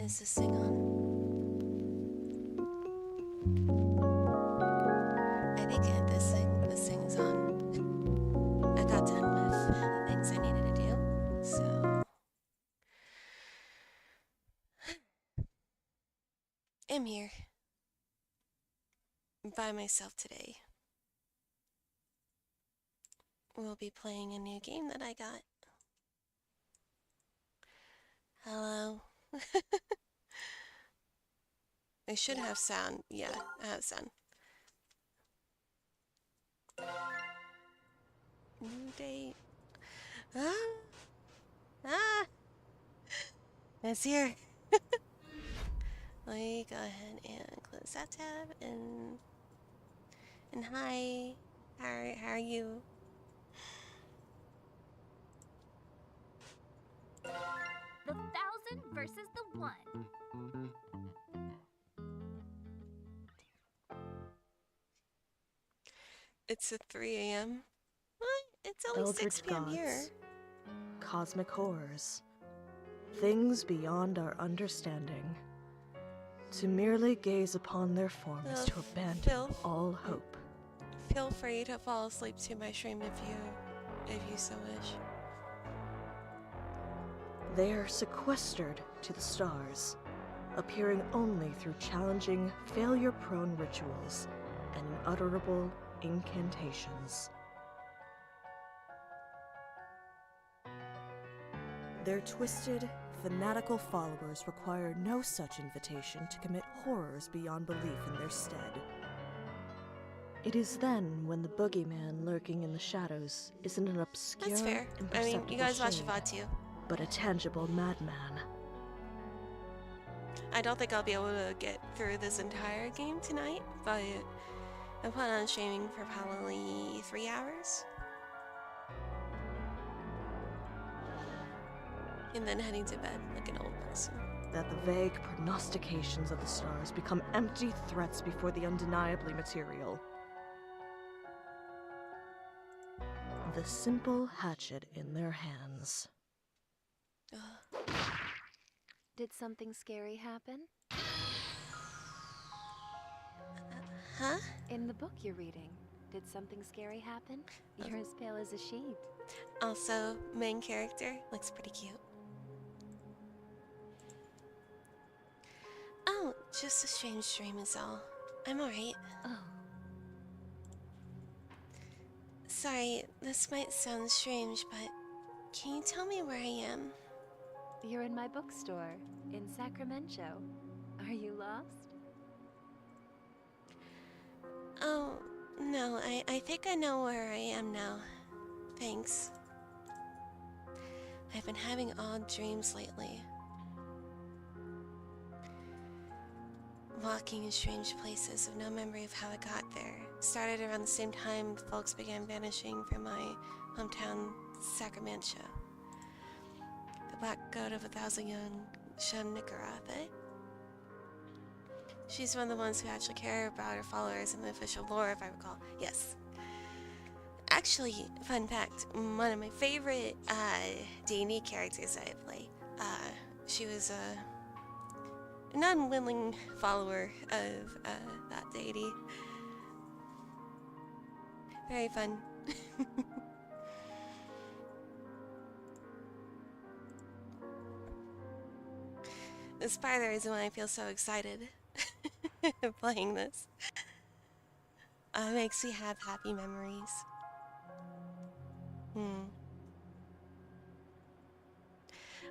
Is this thing on? I think this thing's on. I got done with the things I needed to do, so I'm here by myself today. We'll be playing a new game that I got. Hello. I should have sound. Yeah, I have sound. New date. Ah! Ah! It's here. Let me go ahead and close that tab and hi. How are you? The 1,000 versus the 1. It's at 3 a.m. What? It's only Eldritch 6 p.m. here. gods, cosmic horrors, things beyond our understanding. To merely gaze upon their form is to abandon Phil? all hope. Feel free to fall asleep to my stream if you so wish. They are sequestered to the stars, appearing only through challenging, failure-prone rituals and unutterable incantations. Their twisted, fanatical followers require no such invitation to commit horrors beyond belief in their stead. It is then when the boogeyman lurking in the shadows isn't an obscure, That's fair. I mean, imperceptible you guys watch the shade, VOD too. but a tangible madman. I don't think I'll be able to get through this entire game tonight, but I plan on streaming for probably 3 hours. And then heading to bed like an old person. That the vague prognostications of the stars become empty threats before the undeniably material. The simple hatchet in their hands. Did something scary happen? Huh? In the book you're reading, did something scary happen? You're as pale as a sheet. Also, main character looks pretty cute. Oh, just a strange dream is all. I'm alright. Oh. Sorry, this might sound strange, but can you tell me where I am? You're in my bookstore, in Sacramento. Are you lost? Oh, no, I think I know where I am now. Thanks. I've been having odd dreams lately. Walking in strange places with no memory of how I got there. Started around the same time folks began vanishing from my hometown, Sacramento. The Black Goat of 1,000 Young Shun Nicaragua. She's one of the ones who actually care about her followers in the official lore, if I recall. Yes. Actually, fun fact, one of my favorite D&D characters that I play, she was an unwilling follower of that deity. Very fun. It's part of the reason why I feel so excited playing this. makes me have happy memories.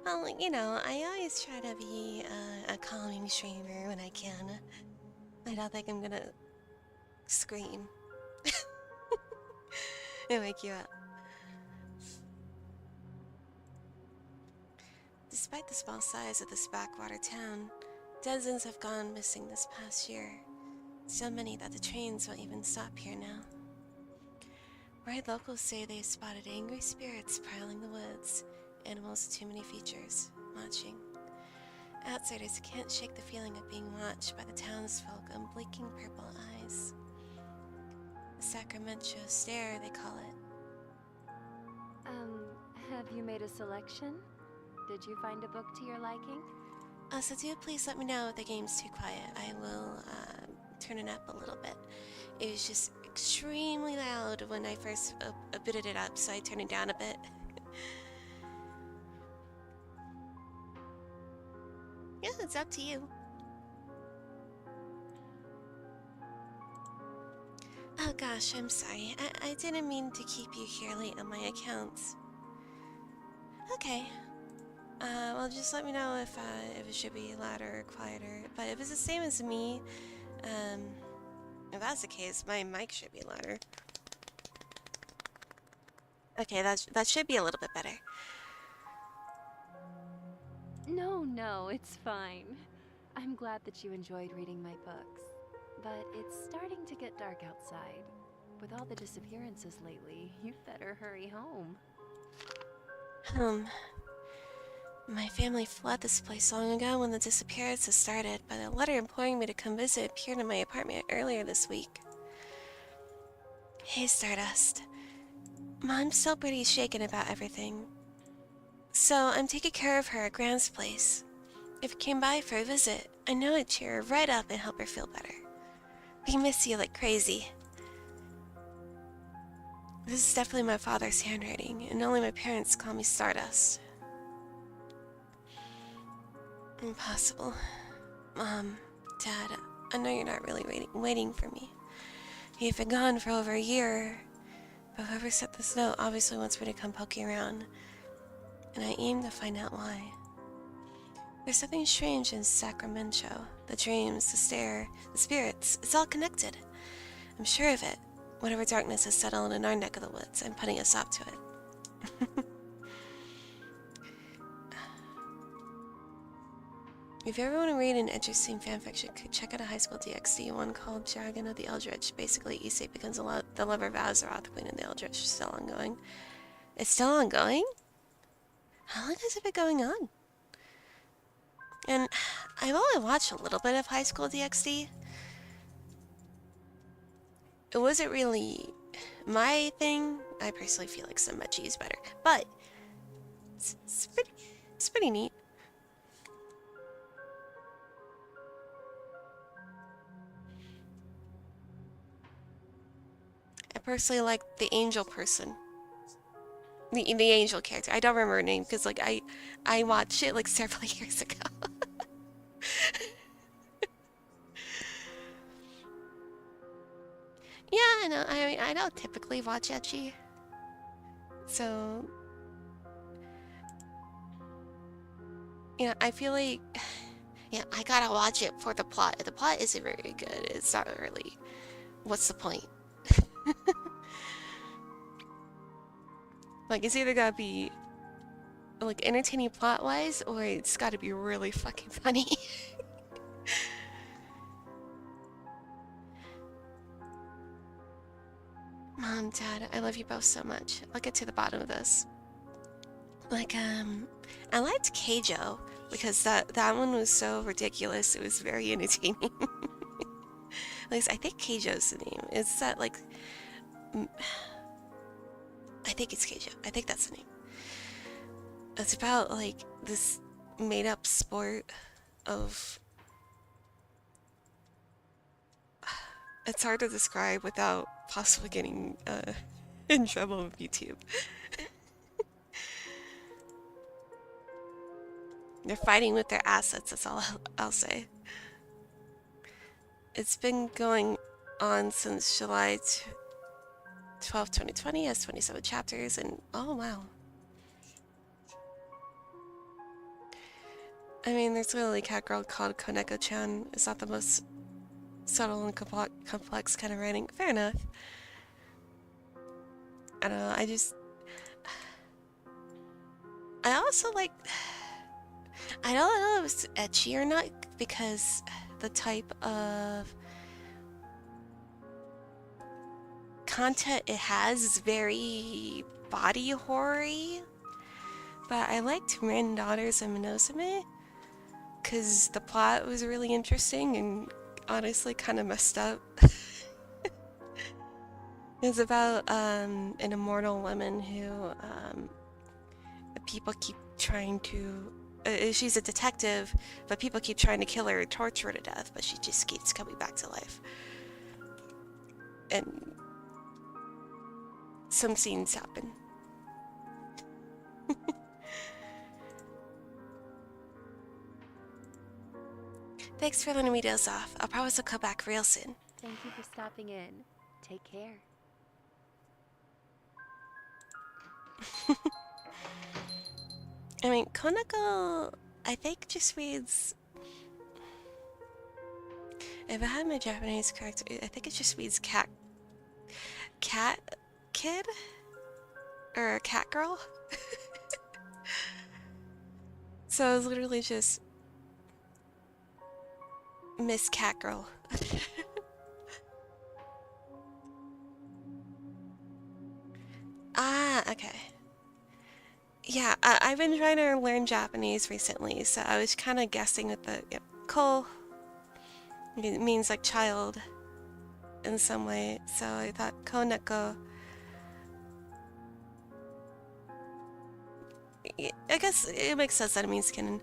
Well, you know, I always try to be a calming streamer when I can. I don't think I'm gonna scream and wake you up. Despite the small size of this backwater town, dozens have gone missing this past year. So many that the trains won't even stop here now. Ride locals say they spotted angry spirits prowling the woods, animals with too many features, watching. Outsiders can't shake the feeling of being watched by the townsfolk on blinking purple eyes. The Sacramento stare, they call it. Have you made a selection? Did you find a book to your liking? So do please let me know if the game's too quiet. I will turn it up a little bit. It was just extremely loud when I first bitted it up, so I turned it down a bit. Yeah, it's up to you. Oh gosh, I'm sorry. I didn't mean to keep you here late on my account. Okay. Well, just let me know if it should be louder or quieter. But if it's the same as me, if that's the case, my mic should be louder. Okay, that should be a little bit better. No, it's fine. I'm glad that you enjoyed reading my books. But it's starting to get dark outside. With all the disappearances lately, you'd better hurry home. My family fled this place long ago when the disappearances started, but a letter imploring me to come visit appeared in my apartment earlier this week. Hey, Stardust. Mom's still pretty shaken about everything. So I'm taking care of her at Grand's place. If you came by for a visit, I know I'd cheer her right up and help her feel better. We miss you like crazy. This is definitely my father's handwriting, and only my parents call me Stardust. Impossible. Mom, Dad, I know you're not really waiting for me. You've been gone for over a year, but whoever sent this note obviously wants me to come poking around, and I aim to find out why. There's something strange in Sacramento. The dreams, the stare, the spirits, it's all connected. I'm sure of it. Whatever darkness has settled in our neck of the woods, I'm putting a stop to it. If you ever want to read an interesting fanfiction, check out a high school DxD one called Dragon of the Eldritch. Basically, Issei becomes the lover of Azeroth, the Queen of the Eldritch. Still ongoing. It's still ongoing? How long has it been going on? And I've only watched a little bit of High School DxD. It wasn't really my thing. I personally feel like Senbeichi is better, but it's pretty neat. I personally like the angel person. The angel character. I don't remember her name because like I watched it like several years ago. Yeah, I know. I mean, I don't typically watch ecchi, so you know, I feel like yeah, I gotta watch it for the plot. If the plot isn't very good, it's not really. What's the point? Like, it's either gotta be like entertaining plot-wise, or it's gotta be really fucking funny. Mom, Dad, I love you both so much. I'll get to the bottom of this. Like, I liked Keijo because that one was so ridiculous. It was very entertaining. At least I think Keijo's the name. It's that like, I think it's Keijo. I think that's the name. It's about like this made-up sport of. It's hard to describe without possibly getting in trouble with YouTube. They're fighting with their assets, that's all I'll say. It's been going on since July 12, 2020, has 27 chapters, and oh wow. I mean, there's literally a cat girl called Koneko-chan. It's not the most subtle and complex kind of writing. Fair enough. I don't know, I also like... I don't know if it's ecchi or not, because the type of content it has is very body horror-y. But I liked Rin Daughters of Minosume, because the plot was really interesting and honestly kind of messed up. It's about an immortal woman who people keep trying to... she's a detective, but people keep trying to kill her or torture her to death, but she just keeps coming back to life. And some scenes happen. Thanks for letting me doze off. I'll promise I'll come back real soon. Thank you for stopping in. Take care. I mean, Konako, I think just reads... If I had my Japanese character, I think it just reads cat kid? Or cat girl? So it was literally just Miss Cat Girl. Ah, okay. Yeah, I've been trying to learn Japanese recently, so I was kind of guessing with the ko. It means like child in some way, so I thought koneko. I guess it makes sense that it means kitten.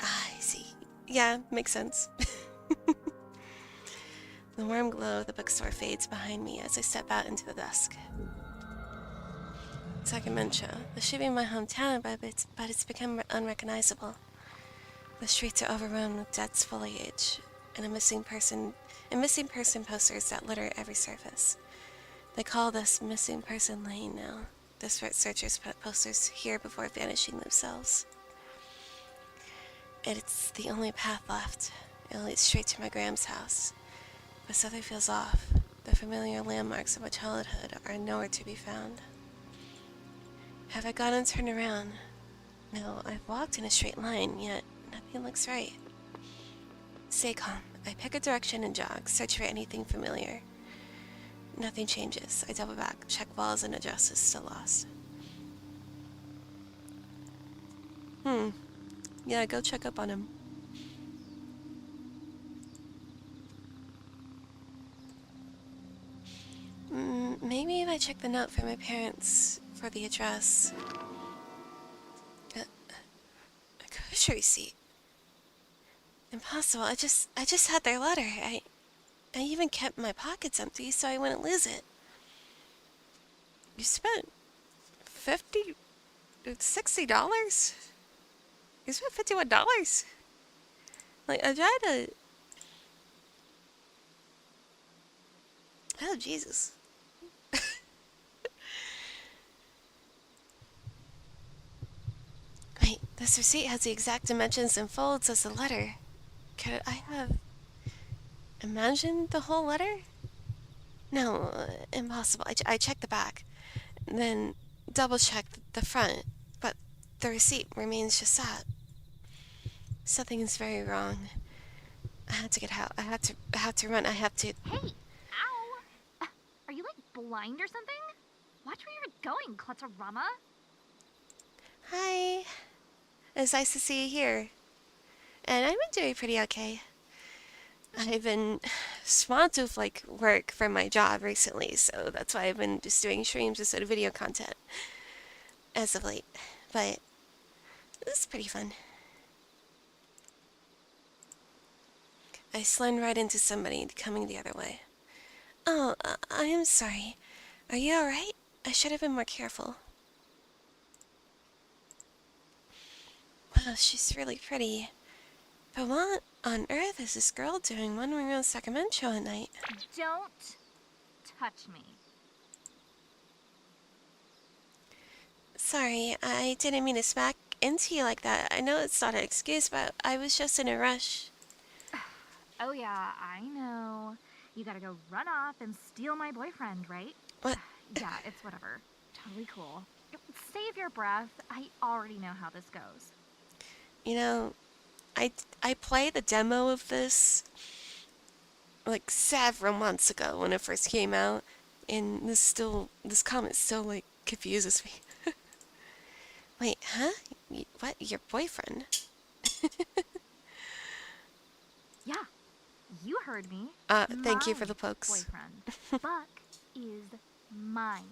Ah, I see. Yeah, makes sense. The warm glow of the bookstore fades behind me as I step out into the dusk. Sakamancho. This should be my hometown, but it's become unrecognizable. The streets are overrun with dense foliage, and missing person posters that litter every surface. They call this Missing Person Lane now. Desperate searchers put posters here before vanishing themselves. It's the only path left. It leads straight to my Graham's house. But something feels off. The familiar landmarks of my childhood are nowhere to be found. Have I gone and turned around? No, I've walked in a straight line, yet nothing looks right. Stay calm. I pick a direction and jog, search for anything familiar. Nothing changes. I double back, check walls and addresses, still lost. Yeah, go check up on him. Maybe if I check the note from my parents for the address. A grocery receipt. Impossible. I just had their letter. I even kept my pockets empty so I wouldn't lose it. You spent $60? You spent $51? Like, I tried to... Oh, Jesus. Wait, this receipt has the exact dimensions and folds as the letter. Could I have imagined the whole letter? No, impossible. I checked the back, then double-checked the front, but the receipt remains just that. Something is very wrong. I have to get out. I have to run. I have to... Hey! Ow! Are you, like, blind or something? Watch where you're going, Clutterama. Hi. It's nice to see you here. And I've been doing pretty okay. I've been swamped with, like, work for my job recently, so that's why I've been just doing streams instead of video content as of late. But this is pretty fun. I slammed right into somebody coming the other way. Oh, I am sorry. Are you alright? I should have been more careful. Wow, she's really pretty. But what on earth is this girl doing wandering around Sacramento at night? Don't touch me. Sorry, I didn't mean to smack into you like that. I know it's not an excuse, but I was just in a rush. Oh yeah, I know. You gotta go run off and steal my boyfriend, right? What? Yeah, it's whatever. Totally cool. Save your breath. I already know how this goes. You know, I played the demo of this like several months ago when it first came out, and this comment still like confuses me. Wait, huh? What? Your boyfriend? Yeah, you heard me. Thank you My for the pokes. boyfriend. Buck is mine.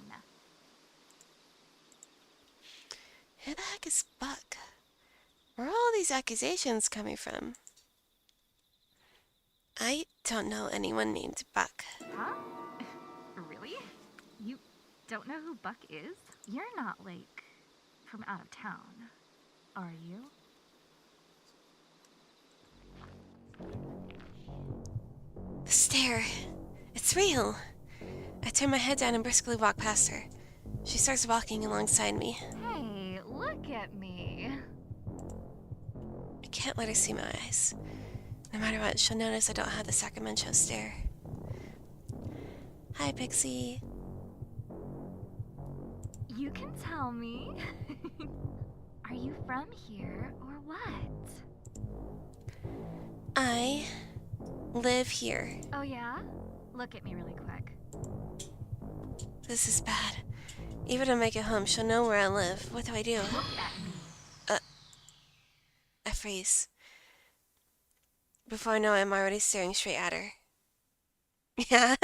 Who the heck is Buck? Where are all these accusations coming from? I don't know anyone named Buck. Huh? Really? You don't know who Buck is? You're not, like, from out of town, are you? The stare. It's real. I turn my head down and briskly walk past her. She starts walking alongside me. Hey, look at me. I can't let her see my eyes. No matter what, she'll notice I don't have the Sacramento stare. Hi, Pixie. You can tell me. Are you from here or what? I live here. Oh yeah? Look at me really quick. This is bad. Even to make it home, she'll know where I live. What do I do? Look at me. I freeze. Before I know it, I'm already staring straight at her. Yeah?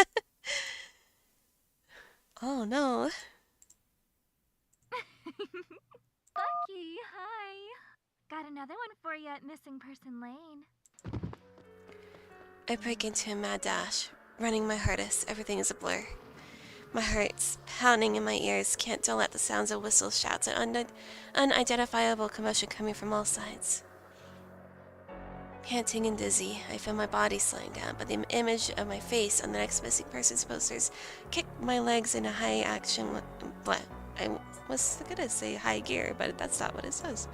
Oh no. Bucky, hi. Got another one for you at Missing Person Lane. I break into a mad dash, running my hardest. Everything is a blur. My heart's pounding in my ears, can't dull out the sounds of whistles, shouts, and unidentifiable commotion coming from all sides. Panting and dizzy, I feel my body slowing down, but the image of my face on the next missing person's posters kicked my legs into high action. What? I was gonna say high gear, but that's not what it says.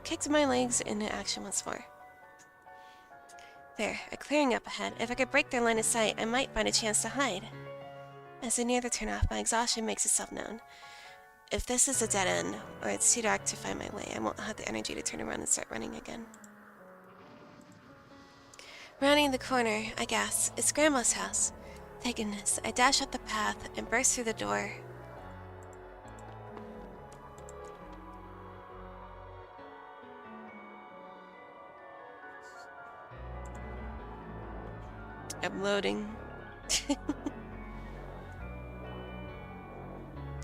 Kicked my legs into action once more. There, a clearing up ahead. If I could break their line of sight, I might find a chance to hide. As I near the turnoff, my exhaustion makes itself known. If this is a dead end, or it's too dark to find my way, I won't have the energy to turn around and start running again. Rounding the corner, I gasp. It's Grandma's house. Thank goodness. I dash up the path and burst through the door. I'm loading.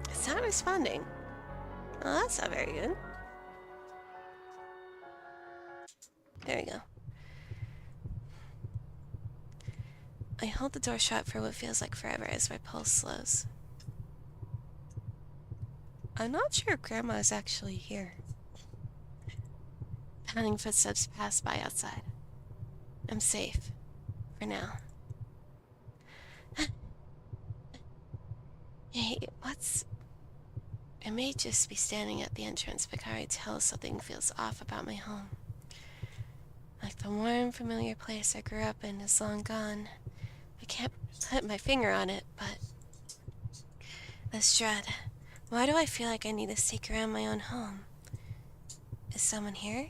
It's not responding. Well, that's not very good. There we go. I hold the door shut for what feels like forever as my pulse slows. I'm not sure if Grandma is actually here. Pounding footsteps pass by outside. I'm safe. For now. Hey, what's... I may just be standing at the entrance, but can I tell something feels off about my home? Like the warm, familiar place I grew up in is long gone. I can't put my finger on it, but... this dread. Why do I feel like I need to sneak around my own home? Is someone here?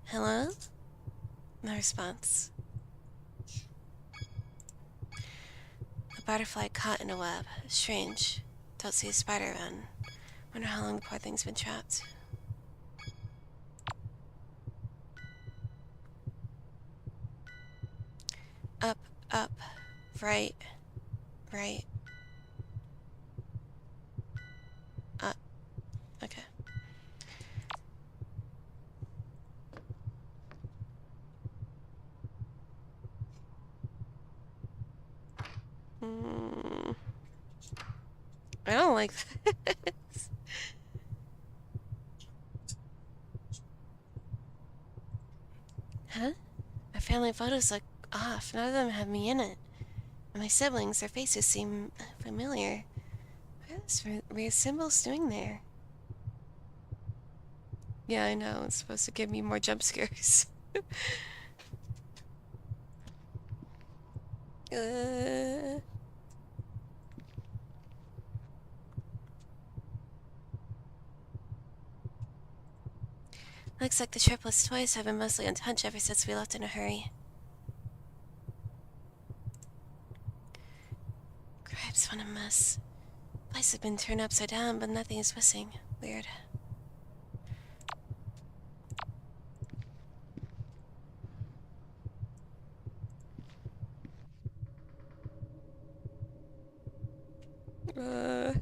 Hello? No response. A butterfly caught in a web. Strange. Don't see a spider around. Wonder how long the poor thing's been trapped. Up, up, right, right. Up. Okay. I don't like this. my photos look off. None of them have me in it. And my siblings, their faces seem familiar. What are those weird symbols doing there? Yeah, I know. It's supposed to give me more jump scares. Looks like the triplets' toys have been mostly untouched ever since we left in a hurry. Cripes, what a mess. The place has been turned upside down, but nothing is missing. Weird. Ah!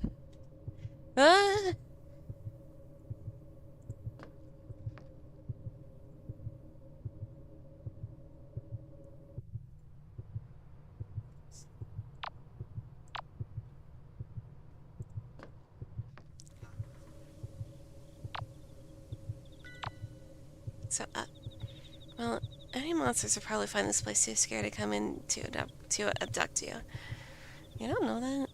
So, well, any monsters will probably find this place too scared to come in to abduct you. You don't know that.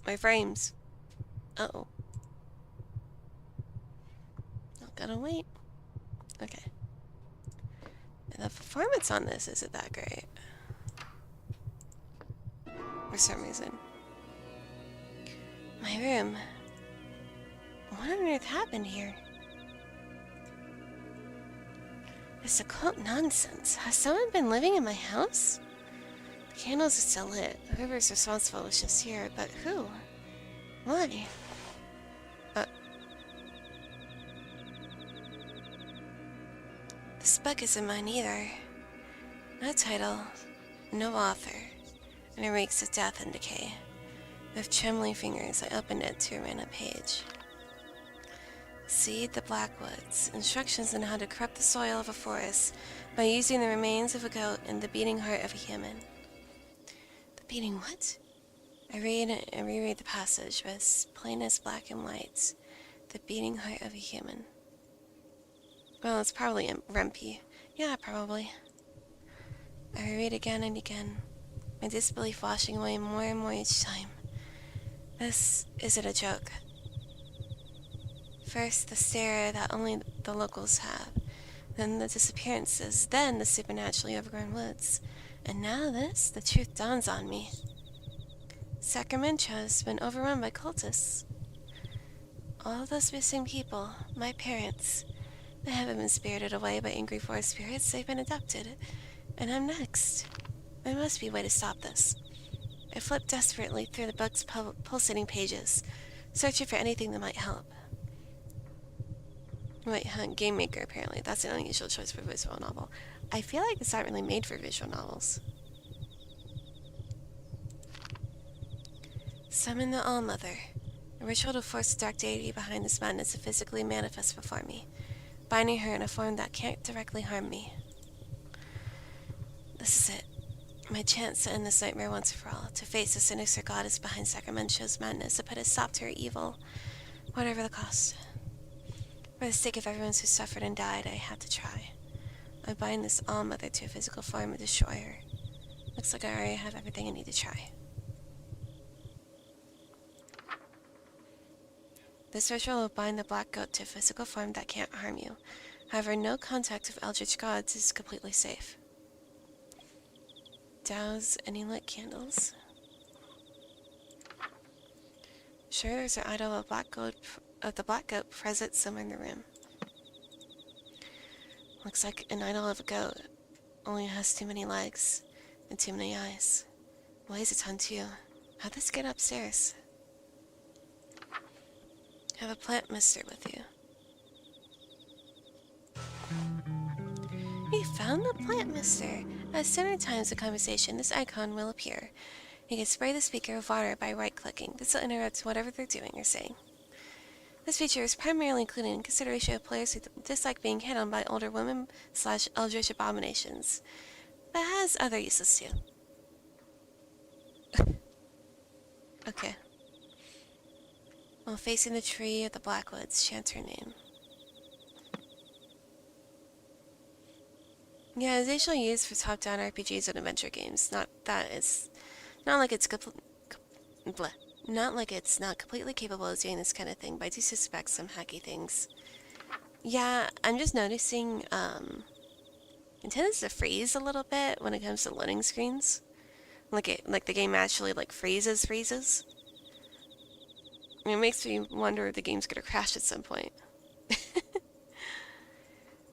My frames. Uh-oh. Gotta wait. Okay. And the performance on this isn't that great. For some reason. My room. What on earth happened here? This occult nonsense. Has someone been living in my house? The candles are still lit. Whoever's responsible was just here, but who? Why? This book isn't mine either. No title, no author, and it reeks of death and decay. With trembling fingers, I opened it to a random page. Seed the Blackwoods. Instructions on how to corrupt the soil of a forest by using the remains of a goat and the beating heart of a human. The beating what? I read and reread the passage, but as plain as black and white. The beating heart of a human. Well, it's probably Rempy. Yeah, probably. I reread again and again, my disbelief washing away more and more each time. This isn't a joke. First, the stare that only the locals have, then the disappearances, then the supernaturally overgrown woods, and now this, the truth dawns on me. Sacramento has been overrun by cultists. All those missing people, my parents, they haven't been spirited away by angry forest spirits, they've been abducted. And I'm next. There must be a way to stop this. I flipped desperately through the book's pulsating pages, searching for anything that might help. Wait, Game Maker, apparently. That's an unusual choice for a visual novel. I feel like it's not really made for visual novels. Summon the All-Mother. A ritual to force the dark deity behind this madness to physically manifest before me, binding her in a form that can't directly harm me. This is it. My chance to end this nightmare once and for all, to face the sinister goddess behind Sacramento's madness, to put a stop to her evil, whatever the cost. For the sake of everyone who suffered and died, I have to try. I bind this All-Mother to a physical form and destroy her. Looks like I already have everything I need to try. This ritual will bind the black goat to a physical form that can't harm you. However, no contact with eldritch gods is completely safe. Douse any lit candles. Sure, there's an idol of the black goat present somewhere in the room. Looks like an idol of a goat, only it has too many legs and too many eyes. Weighs a ton too. How'd this get upstairs? Have a plant mister with you. We found the plant mister. At certain times of conversation, this icon will appear. You can spray the speaker with water by right-clicking. This will interrupt whatever they're doing or saying. This feature is primarily included in consideration of players who dislike being hit on by older women / eldritch abominations, but has other uses too. Okay. while facing the tree of the Blackwoods, chants her name. Yeah, it's usually used for top-down RPGs and adventure games. Not like it's not like it's not completely capable of doing this kind of thing, but I do suspect some hacky things. Yeah, I'm just noticing, it tends to freeze a little bit when it comes to loading screens. Like the game actually, like, freezes. I mean, it makes me wonder if the game's gonna crash at some point.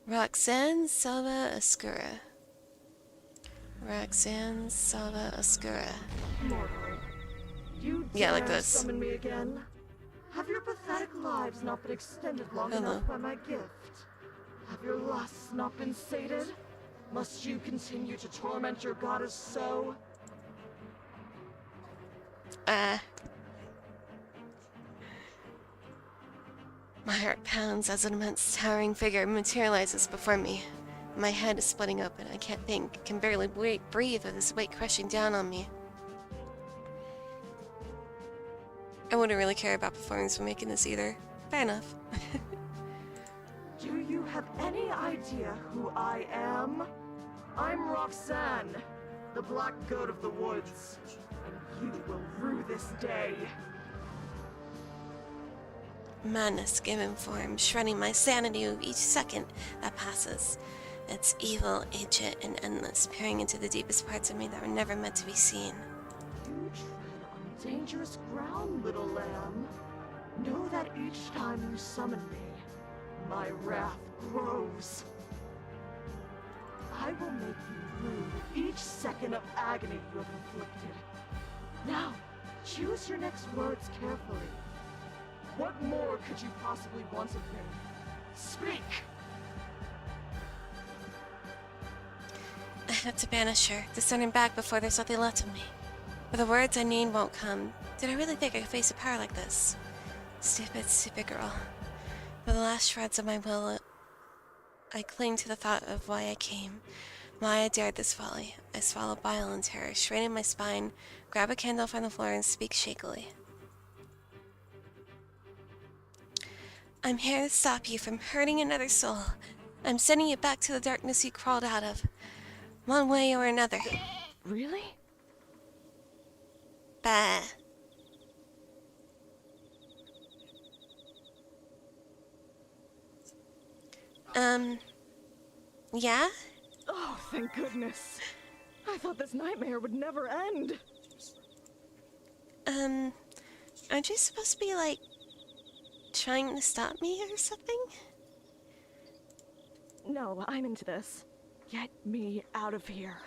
Roxanne Salva Oscura. Roxanne Salva Oscura. You Yeah, like dare this. summon me again? Have your pathetic lives not been extended long enough by my gift? Have your lusts not been sated? Must you continue to torment your goddess so? My heart pounds as an immense towering figure materializes before me. My head is splitting open. I can't think, can barely breathe with this weight crushing down on me. I wouldn't really care about performance when making this either. Fair enough. Do you have any idea who I am? I'm Roxanne, the Black Goat of the Woods, and you will rue this day. Madness given form, shredding my sanity with each second that passes. It's evil, ancient, and endless, peering into the deepest parts of me that were never meant to be seen. You tread on dangerous ground, little lamb. Know that each time you summon me, my wrath grows. I will make you rue each second of agony you have inflicted. Now, choose your next words carefully. What more could you possibly want of me? Speak! I have to banish her, to send her back before there's nothing left of me. But the words I need won't come. Did I really think I could face a power like this? Stupid, stupid girl. For the last shreds of my will, I cling to the thought of why I came, why I dared this folly. I swallow bile in terror, straighten my spine, grab a candle from the floor, and speak shakily. I'm here to stop you from hurting another soul. I'm sending you back to the darkness you crawled out of. One way or another. Really? Bah. Yeah? Oh, thank goodness. I thought this nightmare would never end. Aren't you supposed to be, like, trying to stop me or something? No, I'm into this. Get me out of here.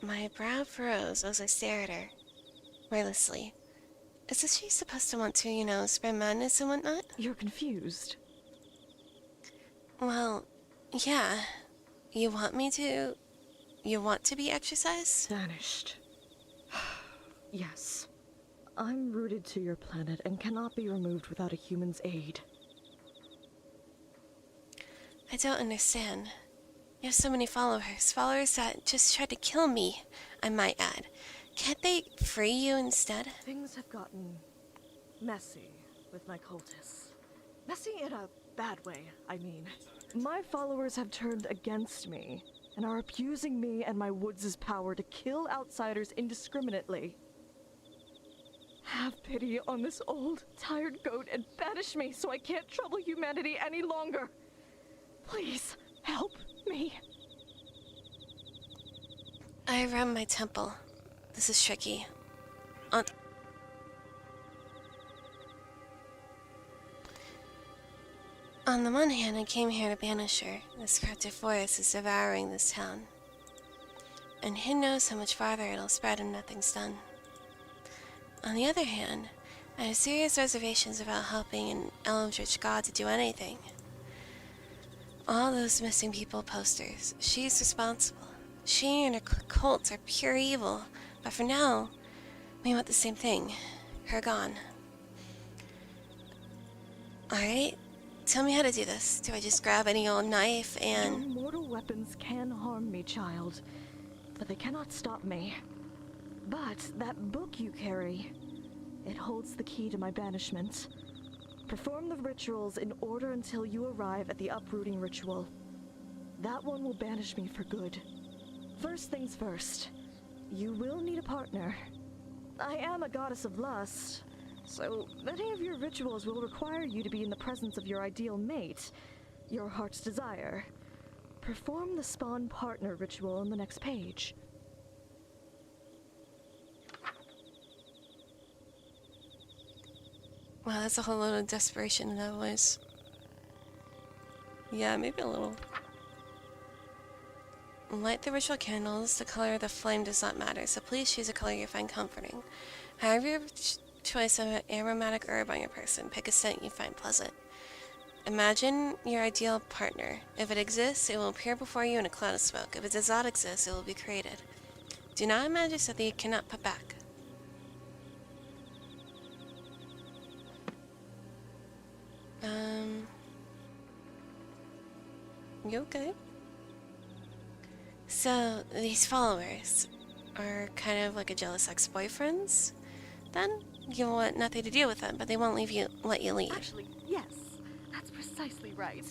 My brow furrows as I stare at her, wordlessly. Is this she supposed to want to, spread madness and whatnot? You're confused. Well, yeah. You want to be exercised? Vanished. Yes. I'm rooted to your planet and cannot be removed without a human's aid. I don't understand. You have so many followers that just tried to kill me, I might add. Can't they free you instead? Things have gotten messy with my cultists. Messy in a bad way, I mean. My followers have turned against me and are abusing me and my woods' power to kill outsiders indiscriminately. Have pity on this old, tired goat and banish me so I can't trouble humanity any longer. Please, help me. I run my temple. This is tricky. On the one hand, I came here to banish her. This corrupted forest is devouring this town. And who knows how much farther it'll spread and nothing's done. On the other hand, I have serious reservations about helping an Eldritch god to do anything. All those missing people posters. She's responsible. She and her cult are pure evil. But for now, we want the same thing. Her gone. Alright, tell me how to do this. Do I just grab any old knife and... Your mortal weapons can harm me, child, but they cannot stop me. But that book you carry, It holds the key to my banishment. Perform the rituals in order until you arrive at the uprooting ritual. That one will banish me for good. First things first, you will need a partner. I am a goddess of lust, so many of your rituals will require you to be in the presence of your ideal mate, your heart's desire. Perform the spawn partner ritual on the next page. Wow, that's a whole lot of desperation in that voice. Yeah, maybe a little. Light the ritual candles. The color of the flame does not matter, so please choose a color you find comforting. However, your choice of an aromatic herb on your person. Pick a scent you find pleasant. Imagine your ideal partner. If it exists, it will appear before you in a cloud of smoke. If it does not exist, it will be created. Do not imagine something you cannot put back. You okay? So, these followers are kind of like a jealous ex-boyfriends? Then, you want nothing to do with them, but they won't let you leave. Actually, yes. That's precisely right.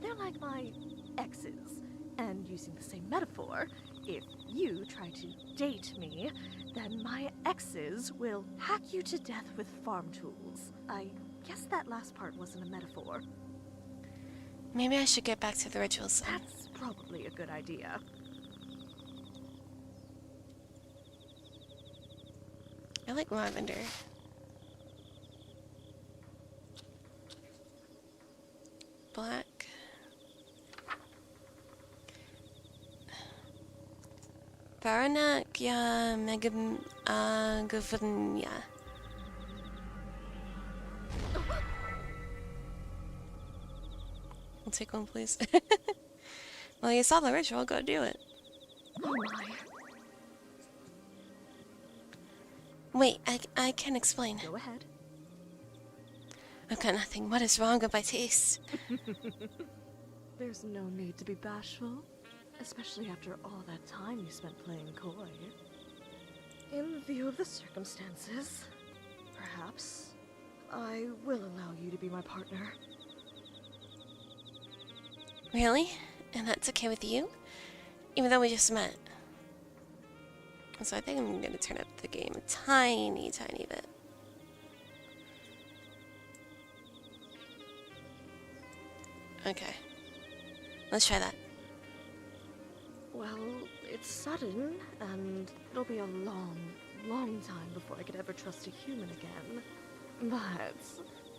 They're like my exes. And using the same metaphor, if you try to date me, then my exes will hack you to death with farm tools. I guess that last part wasn't a metaphor. Maybe I should get back to the rituals then. That's probably a good idea. I like lavender. Black. Varanakya Megavanya. I'll take one, please. Well, you saw the ritual, go do it. Oh my. Wait, I can explain. Go ahead. I've got nothing. What is wrong with my taste? There's no need to be bashful, especially after all that time you spent playing coy. In view of the circumstances, perhaps I will allow you to be my partner. Really? And that's okay with you? Even though we just met. So I think I'm gonna turn up the game a tiny bit. Okay. Let's try that. Well, it's sudden, and it'll be a long, long time before I could ever trust a human again. But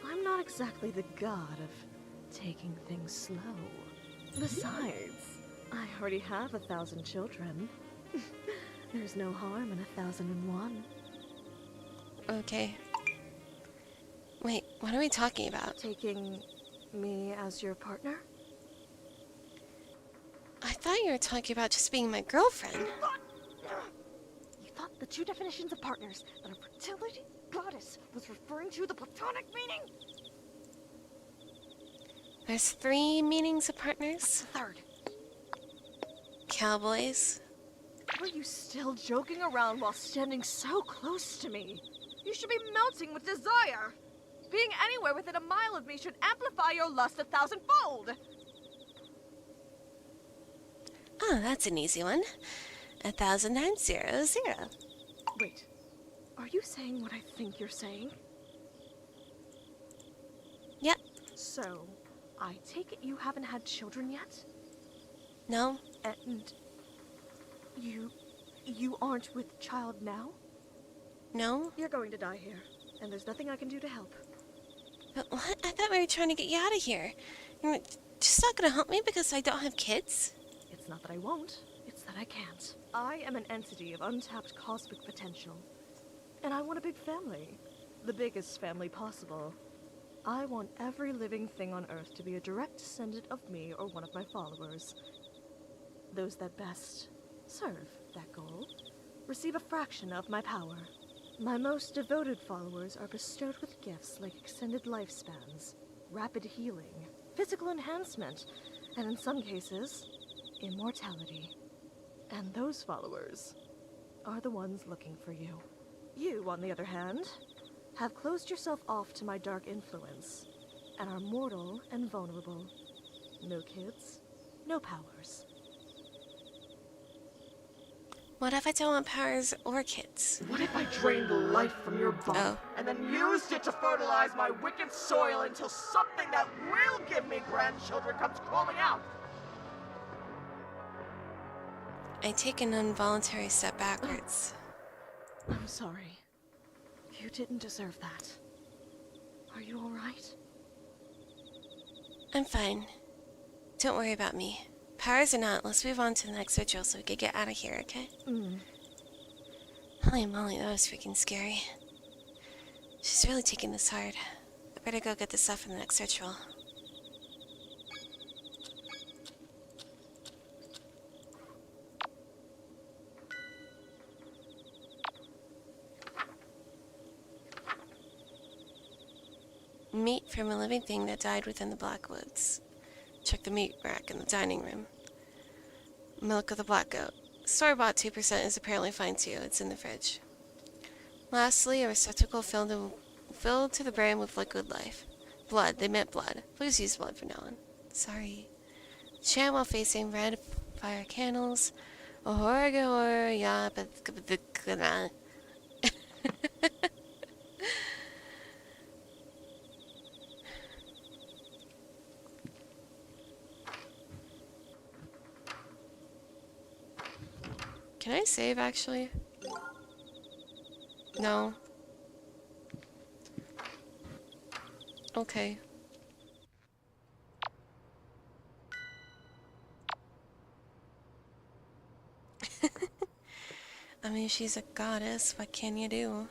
I'm not exactly the god of taking things slow. Besides, I already have 1,000 children. There's no harm in 1,001. Okay. Wait, what are we talking about? Taking me as your partner? I thought you were talking about just being my girlfriend. You thought the two definitions of partners that a fertility goddess was referring to the platonic meaning? There's 3 meanings of partners. Third. Cowboys. Were you still joking around while standing so close to me? You should be melting with desire. Being anywhere within a mile of me should amplify your lust 1,000-fold. Oh, that's an easy one. 1,000 times 0, 0. Wait, are you saying what I think you're saying? Yep. So, I take it you haven't had children yet? No. And you aren't with child now? No? You're going to die here, and there's nothing I can do to help. But what? I thought we were trying to get you out of here. You're just not gonna help me because I don't have kids? It's not that I won't, it's that I can't. I am an entity of untapped cosmic potential, and I want a big family. The biggest family possible. I want every living thing on Earth to be a direct descendant of me or one of my followers. Those that best serve that goal receive a fraction of my power. My most devoted followers are bestowed with gifts like extended lifespans, rapid healing, physical enhancement, and in some cases, immortality. And those followers are the ones looking for you. You, on the other hand, have closed yourself off to my dark influence, and are mortal and vulnerable. No kids, no powers. What if I don't want powers or kids? What if I drained the life from your body Oh. and then used it to fertilize my wicked soil until something that will give me grandchildren comes crawling out? I take an involuntary step backwards. I'm sorry. You didn't deserve that. Are you alright? I'm fine. Don't worry about me. Powers or not, let's move on to the next ritual so we can get out of here, okay? Holy moly, that was freaking scary. She's really taking this hard. I better go get the stuff for the next ritual. Meat from a living thing that died within the Blackwoods. Check the meat rack in the dining room. Milk of the black goat. Store-bought 2% is apparently fine too. It's in the fridge. Lastly, a receptacle filled to the brim with liquid life. Blood. They meant blood. Please use blood from now on. Sorry. Chant while facing red fire candles. Ohorga ya but Can I save actually? No. Okay. I mean, she's a goddess. What can you do?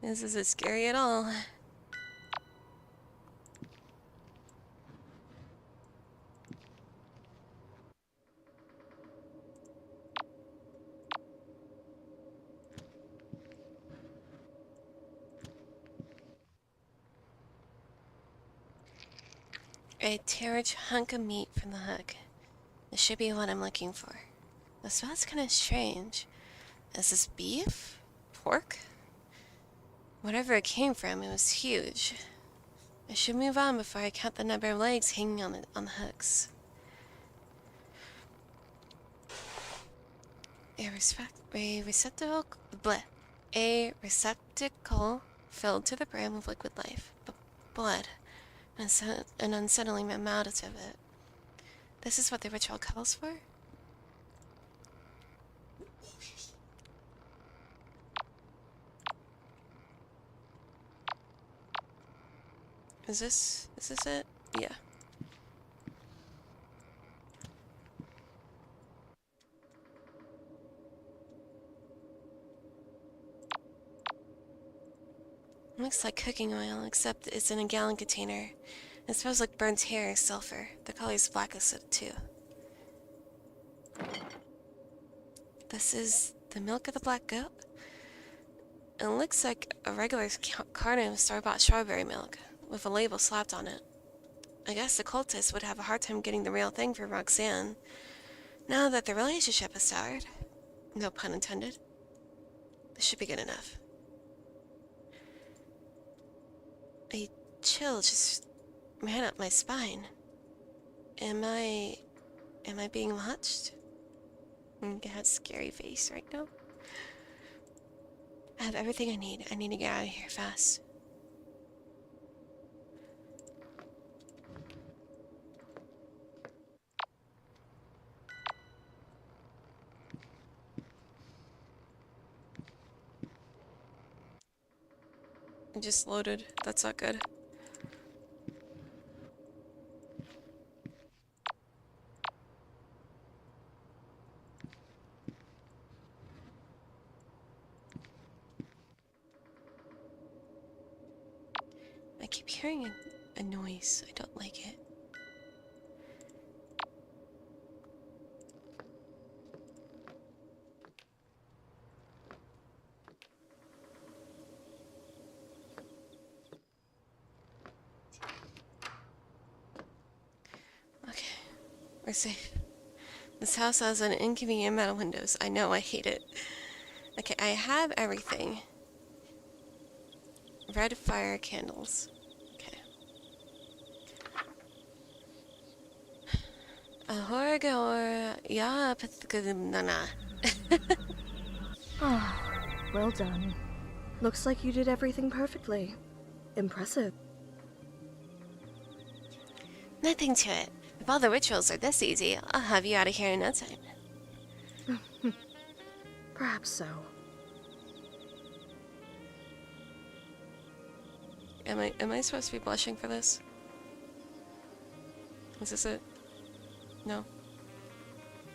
This isn't scary at all. A terrible hunk of meat from the hook. This should be what I'm looking for. The smell's kind of strange. Is this beef? Pork? Whatever it came from, it was huge. I should move on before I count the number of legs hanging on the hooks. A receptacle filled to the brim with liquid life, blood, and an unsettling amount of it. This is what the ritual calls for? Is this it? Yeah. Looks like cooking oil, except it's in a gallon container. It smells like burnt hair or sulfur. The color's black as soot too. This is the milk of the black goat? It looks like a regular carton of store-bought strawberry milk, with a label slapped on it. I guess the cultists would have a hard time getting the real thing for Roxanne, now that the relationship has soured. No pun intended. This should be good enough. A chill just ran up my spine. Am I being watched? Got a scary face right now. I have everything I need. I need to get out of here fast. I just loaded. That's not good. I keep hearing a noise. I don't like it. We're safe. This house has an inconvenient amount of windows. I know, I hate it. Okay, I have everything. Red fire candles. Okay. Ahorga ya patgumnana. Ah, well done. Looks like you did everything perfectly. Impressive. Nothing to it. If all the rituals are this easy, I'll have you out of here in no time. Perhaps so. Am I supposed to be blushing for this? Is this it? No?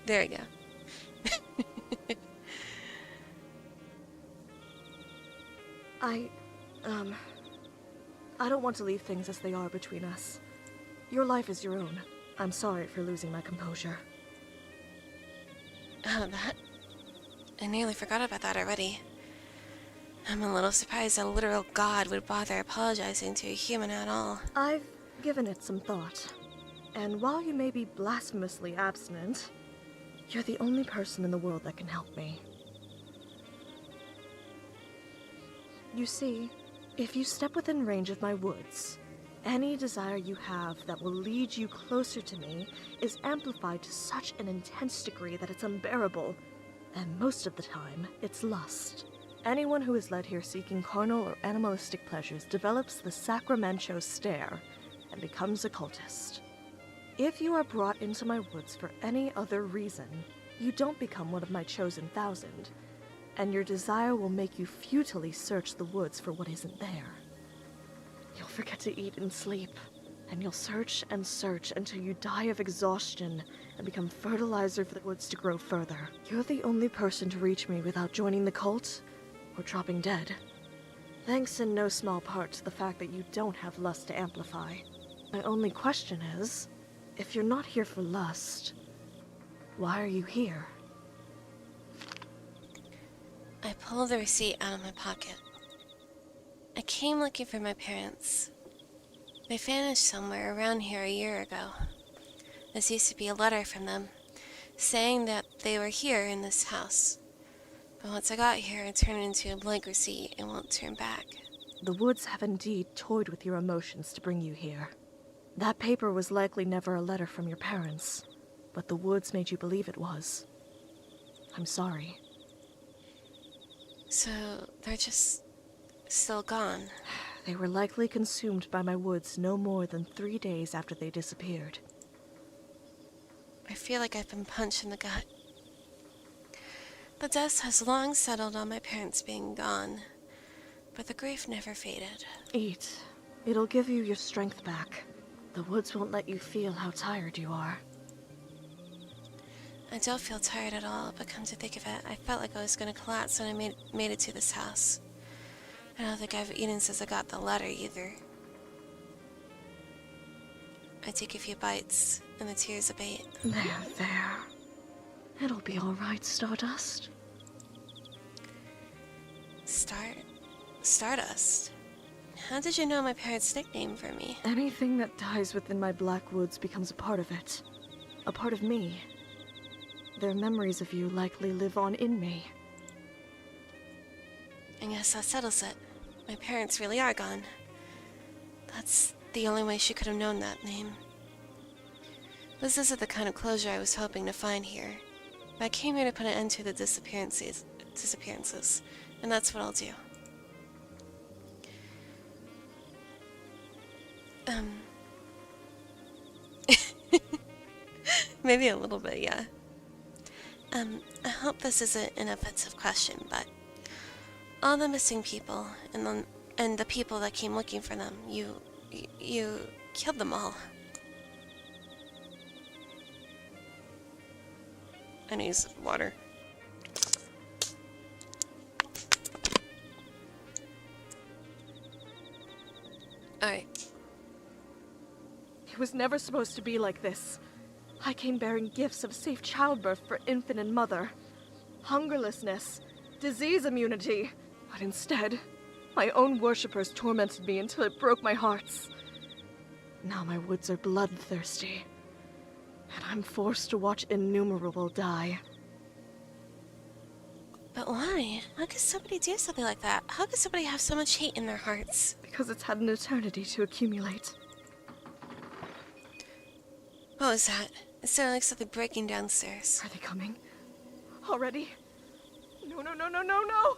There we go. I don't want to leave things as they are between us. Your life is your own. I'm sorry for losing my composure. Oh, that? I nearly forgot about that already. I'm a little surprised a literal god would bother apologizing to a human at all. I've given it some thought. And while you may be blasphemously abstinent, you're the only person in the world that can help me. You see, if you step within range of my woods, any desire you have that will lead you closer to me is amplified to such an intense degree that it's unbearable, and most of the time, it's lust. Anyone who is led here seeking carnal or animalistic pleasures develops the Sacramento stare and becomes a cultist. If you are brought into my woods for any other reason, you don't become one of my chosen 1,000, and your desire will make you futilely search the woods for what isn't there. You'll forget to eat and sleep, and you'll search and search until you die of exhaustion and become fertilizer for the woods to grow further. You're the only person to reach me without joining the cult or dropping dead. Thanks in no small part to the fact that you don't have lust to amplify. My only question is, if you're not here for lust, why are you here? I pulled the receipt out of my pocket. I came looking for my parents. They vanished somewhere around here a year ago. This used to be a letter from them, saying that they were here in this house. But once I got here, it turned into a blank receipt and won't turn back. The woods have indeed toyed with your emotions to bring you here. That paper was likely never a letter from your parents, but the woods made you believe it was. I'm sorry. So, they're just still gone. They were likely consumed by my woods no more than 3 days after they disappeared. I feel like I've been punched in the gut. The dust has long settled on my parents being gone, but the grief never faded. Eat. It'll give you your strength back. The woods won't let you feel how tired you are. I don't feel tired at all, but come to think of it, I felt like I was going to collapse when I made it to this house. I don't think I've eaten since I got the letter either. I take a few bites, and the tears abate. There. It'll be all right, Stardust. Stardust? How did you know my parents' nickname for me? Anything that dies within my black woods becomes a part of it. A part of me. Their memories of you likely live on in me. I guess that settles it. My parents really are gone. That's the only way she could have known that name. This isn't the kind of closure I was hoping to find here. But I came here to put an end to the disappearances, and that's what I'll do. Maybe a little bit, yeah. I hope this isn't an offensive question, but all the missing people and the people that came looking for them, you killed them all. I need some water. Alright. It was never supposed to be like this. I came bearing gifts of safe childbirth for infant and mother, hungerlessness, disease immunity. But instead, my own worshippers tormented me until it broke my hearts. Now my woods are bloodthirsty. And I'm forced to watch innumerable die. But why? How could somebody do something like that? How could somebody have so much hate in their hearts? Because it's had an eternity to accumulate. What was that? It sounded like something breaking downstairs. Are they coming? Already? No, no, no, no, no, no!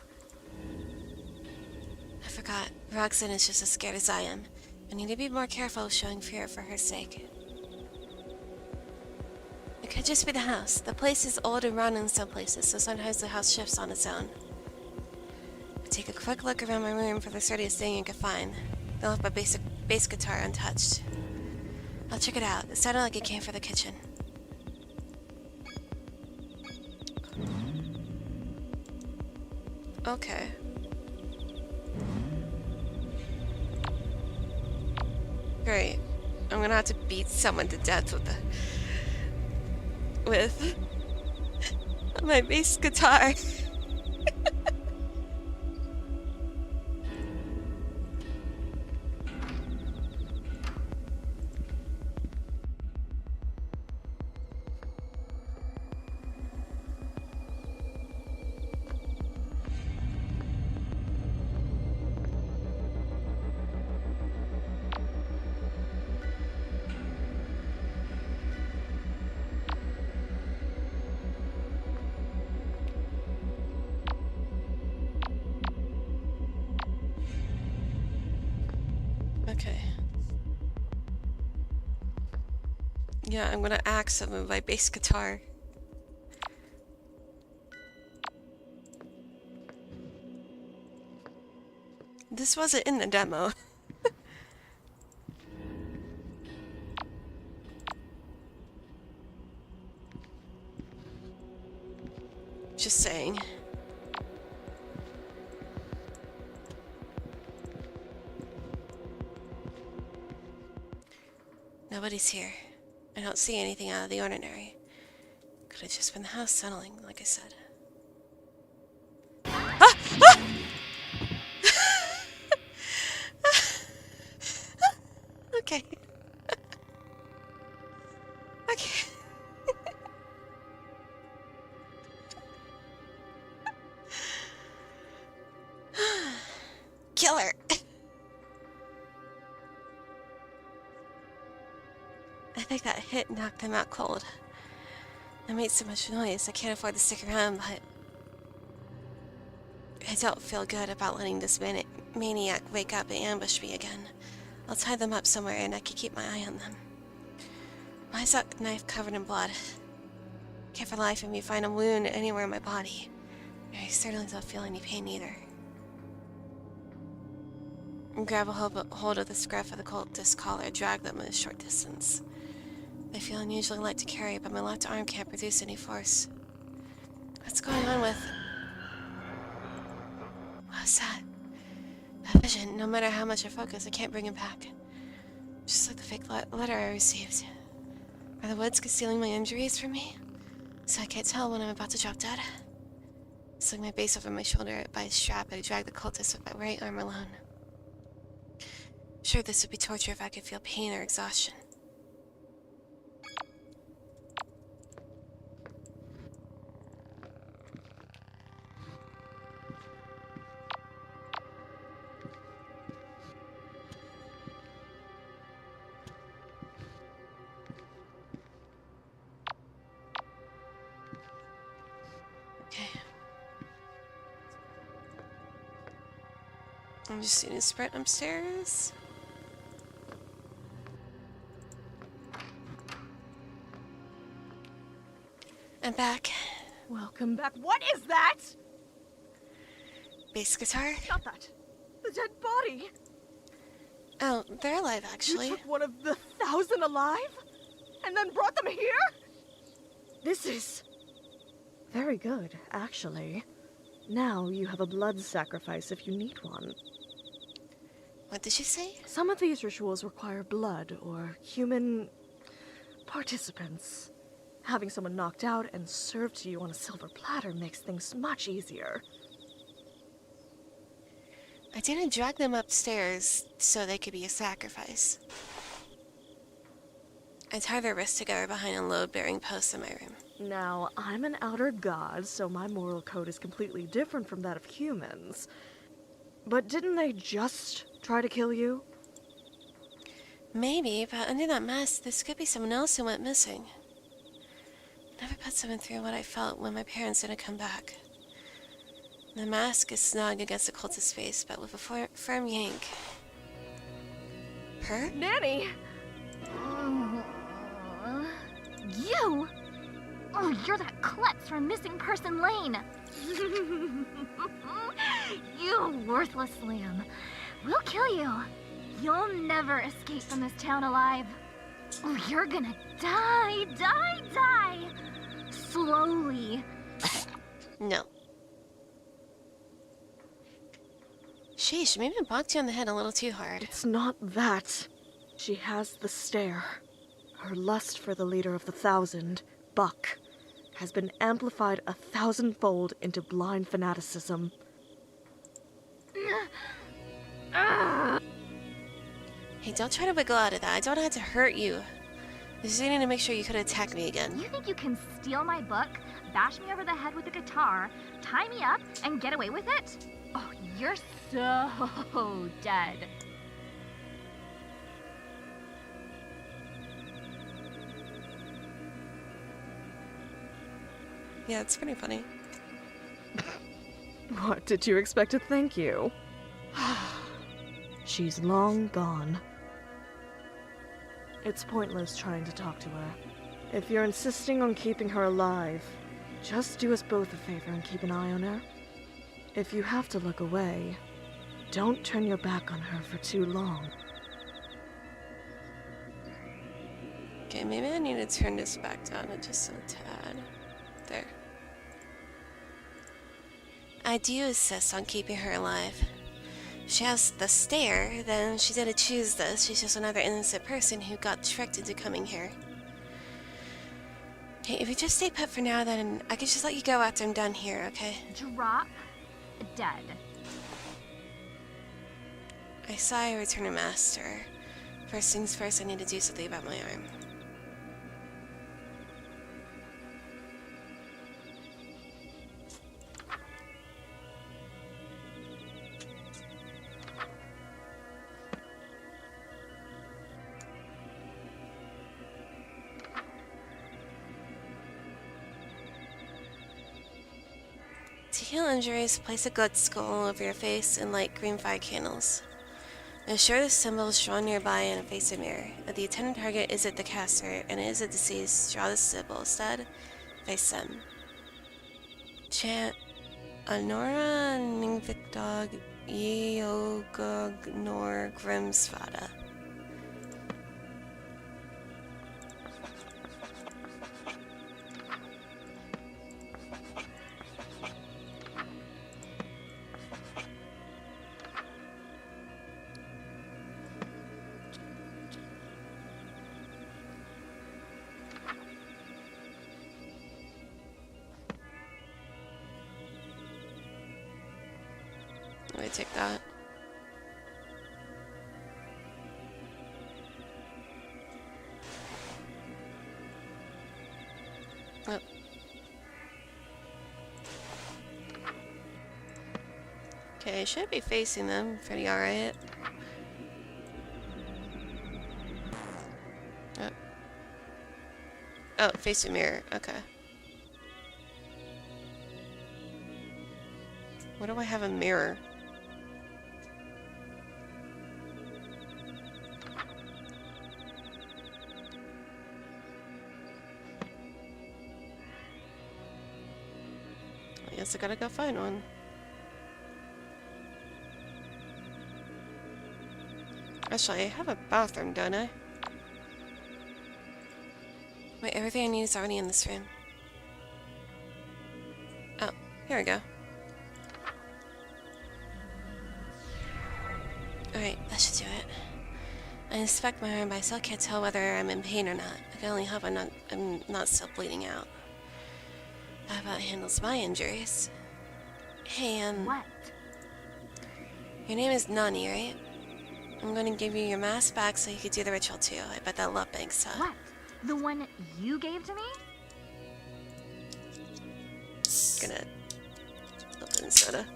I forgot. Roxanne is just as scared as I am. I need to be more careful of showing fear for her sake. It could just be the house. The place is old and rotten in some places, so sometimes the house shifts on its own. I take a quick look around my room for the sturdiest thing you can find. I left my bass guitar untouched. I'll check it out. It sounded like it came from the kitchen. Okay. Great. I'm gonna have to beat someone to death with my bass guitar. Okay. Yeah, I'm gonna axe some of my bass guitar. This wasn't in the demo. Just saying. Nobody's here. I don't see anything out of the ordinary. Could have just been the house settling, like I said. Ah! Ah! Okay. Okay. Killer. I think that hit knocked them out cold. I made so much noise, I can't afford to stick around, but I don't feel good about letting this maniac wake up and ambush me again. I'll tie them up somewhere and I can keep my eye on them. Why is that knife covered in blood? Can't for the life of me find a wound anywhere in my body. I certainly don't feel any pain either. Grab a hold of the scruff of the cultist's collar, drag them a short distance. They feel unusually light to carry, but my left arm can't produce any force. What's going on with... What's that? That vision, no matter how much I focus, I can't bring it back. Just like the fake letter I received. Are the woods concealing my injuries from me? So I can't tell when I'm about to drop dead. Sling my bass over my shoulder by a strap, I drag the cultist with my right arm alone. Sure, this would be torture if I could feel pain or exhaustion. Okay. I'm just gonna sprint upstairs. I'm back. Welcome back. What is that? Bass guitar? Not that. The dead body. Oh, they're alive actually. You took one of the 1,000 alive? And then brought them here? This is... very good, actually. Now you have a blood sacrifice if you need one. What did you say? Some of these rituals require blood or human participants. Having someone knocked out and served to you on a silver platter makes things much easier. I didn't drag them upstairs so they could be a sacrifice. I tie their wrists together behind a load-bearing post in my room. Now, I'm an outer god, so my moral code is completely different from that of humans. But didn't they just try to kill you? Maybe, but under that mask, this could be someone else who went missing. Never put someone through what I felt when my parents didn't come back. The mask is snug against the cultist's face, but with a firm yank. Her? Nanny! You! Oh, you're that klutz from Missing Person Lane! You worthless lamb. We'll kill you. You'll never escape from this town alive. Oh, you're gonna die, die! Slowly. No. Sheesh, maybe I bonked you on the head a little too hard. It's not that. She has the stare. Her lust for the leader of the 1,000, Buck, has been amplified 1,000-fold into blind fanaticism. Hey, don't try to wiggle out of that. I don't have to hurt you. I just need to make sure you could attack me again. You think you can steal my book, bash me over the head with a guitar, tie me up, and get away with it? Oh, you're so dead. Yeah, it's pretty funny. What, did you expect a thank you? She's long gone. It's pointless trying to talk to her. If you're insisting on keeping her alive, just do us both a favor and keep an eye on her. If you have to look away, don't turn your back on her for too long. Okay, maybe I need to turn this back down just a tad. There. I do insist on keeping her alive. She has the stare, then she didn't choose this. She's just another innocent person who got tricked into coming here. Hey, if you just stay put for now, then I can just let you go after I'm done here, okay? Drop dead. I sigh, return to master. First things first, I need to do something about my arm. To heal injuries, place a good skull over your face and light green fire candles. Ensure the symbol is drawn nearby and face a mirror. If the intended target isn't the caster and it is a deceased, draw the symbol instead. Face them. Chant Anora Ningvitdog Yeogog Nor Grimsvada. Let me take that. Oh. Okay, I should be facing them pretty alright. Oh, face the mirror. Okay. Where do I have a mirror? I guess I gotta go find one. Actually, I have a bathroom, don't I? Wait, everything I need is already in this room. Oh, here we go. Alright, that should do it. I inspect my arm, but I still can't tell whether I'm in pain or not. I can only hope I'm not still bleeding out. How about handles my injuries? Hey, What? your name is Nani, right? I'm going to give you your mask back so you could do the ritual too. I bet that love bank stuff. What? The one you gave to me? Gonna open soda.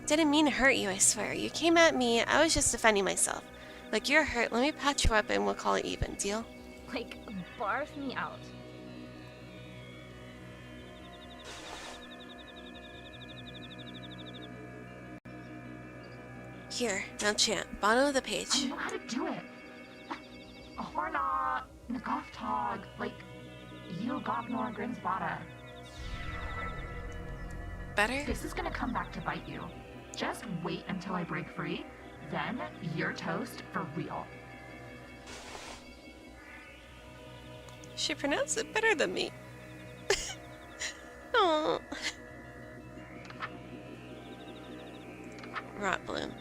Didn't mean to hurt you, I swear. You came at me, I was just defending myself. Like, you're hurt, let me patch you up and we'll call it even. Deal? Like, barf me out. Here, now chant. Bottom of the page. I know how to do it. Horna, Nagothtog, like, you Gobnor Grinsbada. Better? This is gonna come back to bite you. Just wait until I break free, then you're toast for real. She pronounced it better than me. Oh. Rot bloom.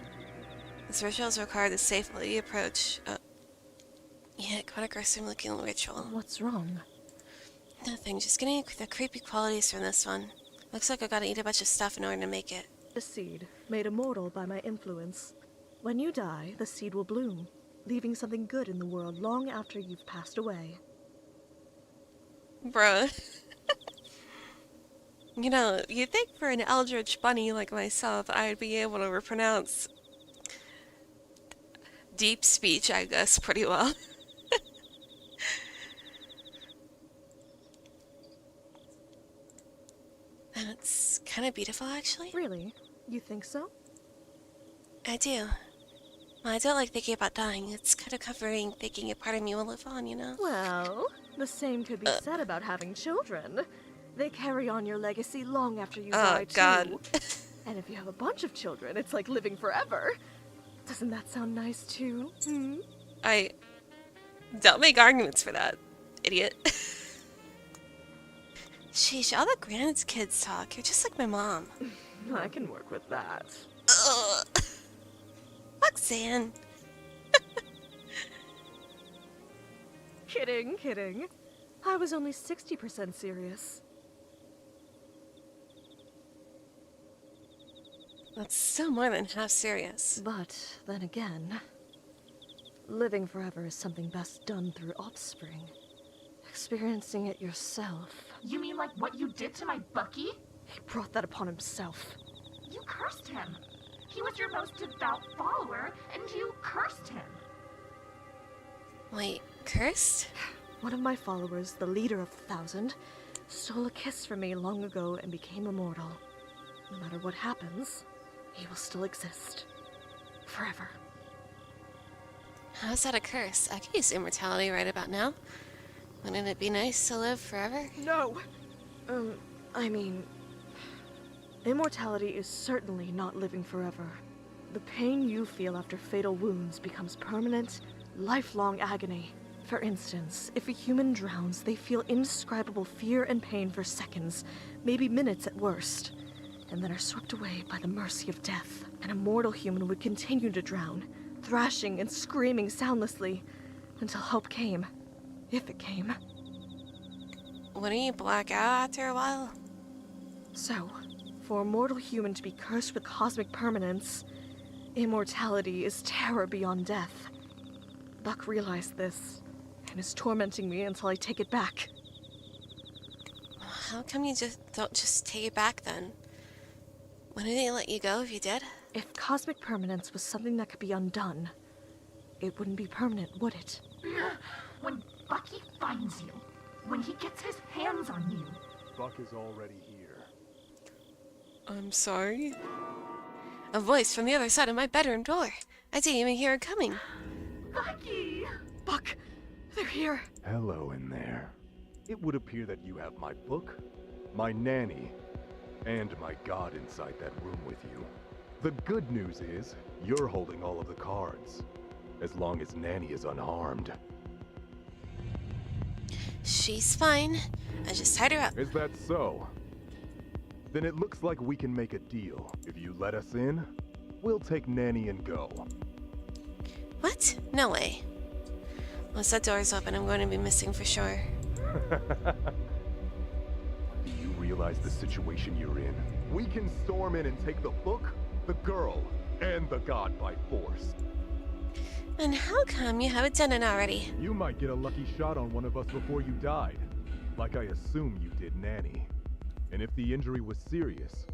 This ritual is required to safely approach. Yeah, quite a gruesome looking ritual. What's wrong? Nothing, just getting the creepy qualities from this one. Looks like I gotta eat a bunch of stuff in order to make it. A seed, made immortal by my influence. When you die, the seed will bloom, leaving something good in the world long after you've passed away. Bruh. You know, you'd think for an eldritch bunny like myself, I'd be able to pronounce deep speech, I guess, pretty well. That's kind of beautiful, actually. Really? You think so? I do. Well, I don't like thinking about dying. It's kind of comforting thinking a part of me will live on, you know? Well, the same could be said about having children. They carry on your legacy long after you die, too. God. And if you have a bunch of children, it's like living forever. Doesn't that sound nice, too? Hmm? I don't make arguments for that, idiot. Sheesh, all the grandkids talk. You're just like my mom. I can work with that. Ugh. Fuck Zan. Kidding, kidding. I was only 60% serious. That's still more than half serious. But then again, living forever is something best done through offspring. Experiencing it yourself. You mean like what you did to my Bucky? He brought that upon himself. You cursed him. He was your most devout follower, and you cursed him. Wait, cursed? One of my followers, the leader of the 1,000, stole a kiss from me long ago and became immortal. No matter what happens, he will still exist. Forever. How's that a curse? I could use immortality right about now. Wouldn't it be nice to live forever? No! I mean... Immortality is certainly not living forever. The pain you feel after fatal wounds becomes permanent, lifelong agony. For instance, if a human drowns, they feel indescribable fear and pain for seconds, maybe minutes at worst, and then are swept away by the mercy of death. An immortal human would continue to drown, thrashing and screaming soundlessly, until help came. If it came. Wouldn't you black out after a while? So, for a mortal human to be cursed with cosmic permanence, immortality is terror beyond death. Buck realized this, and is tormenting me until I take it back. How come you don't just take it back then? Wouldn't they let you go if you did? If cosmic permanence was something that could be undone, it wouldn't be permanent, would it? When Bucky finds you, when he gets his hands on you. Buck is already here. I'm sorry? A voice from the other side of my bedroom door. I didn't even hear it coming. Bucky! Buck! They're here! Hello in there. It would appear that you have my book, my nanny, and my god inside that room with you. The good news is, you're holding all of the cards. As long as Nanny is unharmed. She's fine. I just tied her up. Is that so? Then it looks like we can make a deal. If you let us in, we'll take Nanny and go. What? No way. Once that door's open, I'm going to be missing for sure. Do you realize the situation you're in? We can storm in and take the book, the girl, and the god by force. And how come you haven't done it already? You might get a lucky shot on one of us before you died, like I assume you did Nanny. And if the injury was serious,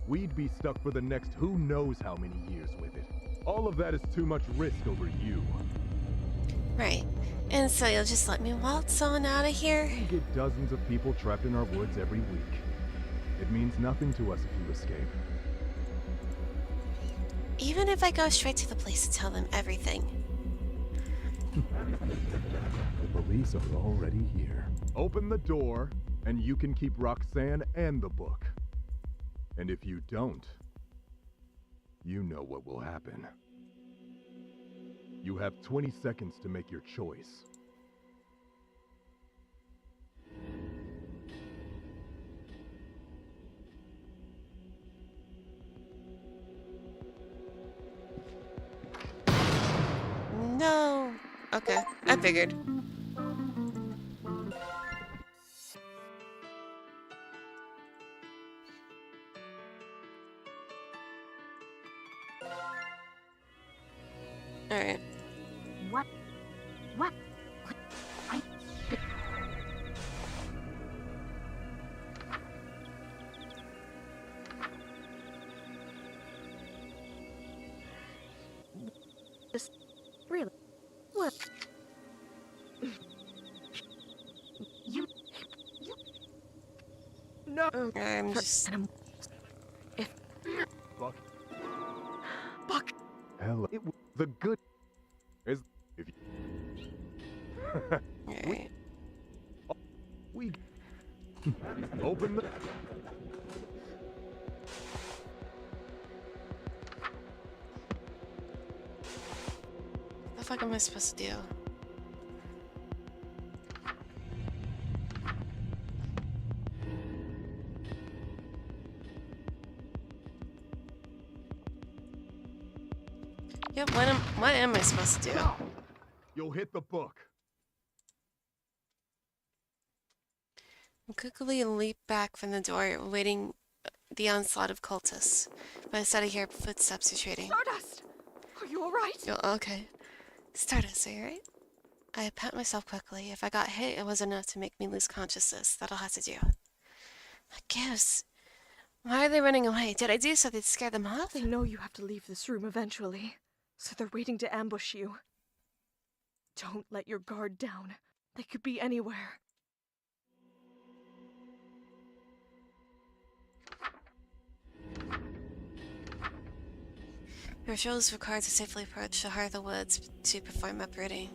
we'd be stuck for the next who knows how many years with it. All of that is too much risk over you. Right. And so you'll just let me waltz on out of here? We get dozens of people trapped in our woods every week. It means nothing to us if you escape. Even if I go straight to the police and tell them everything. The police are already here. Open the door, and you can keep Roxanne and the book. And if you don't, you know what will happen. You have 20 seconds to make your choice. No. Okay, I figured. Alright. What? What? I... Really? What? You... No. I'm just... Buck. Buck. Hell, the good is if you... Alright. we open the... What the fuck am I supposed to do? Yep, what am I supposed to do? You'll hit the book. I quickly leap back from the door, awaiting the onslaught of cultists. But instead I hear footsteps retreating. Stardust! Are you alright? Oh, okay. Stardust, are you alright? I pat myself quickly. If I got hit, it was enough to make me lose consciousness. That'll have to do. Gibbs, why are they running away? Did I do something to scare them off? They know you have to leave this room eventually, so they're waiting to ambush you. Don't let your guard down. They could be anywhere. The ritual is required to safely approach the heart of the woods to perform uprooting.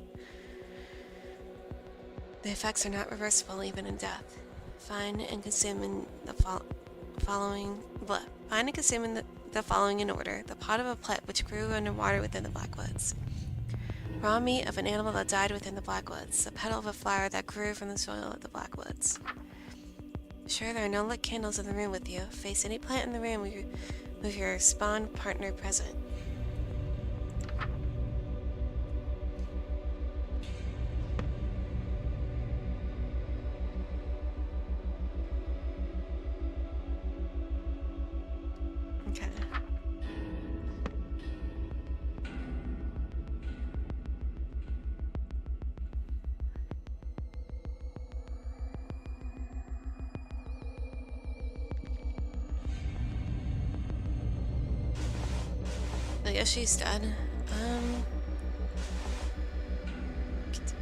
The effects are not reversible even in death. Find and consume in the following in order: the pod of a plant which grew underwater within the Blackwoods, raw meat of an animal that died within the Blackwoods, the petal of a flower that grew from the soil of the Blackwoods. Sure, there are no lit candles in the room with you. Face any plant in the room with your spawn partner present. Okay. I guess she's done.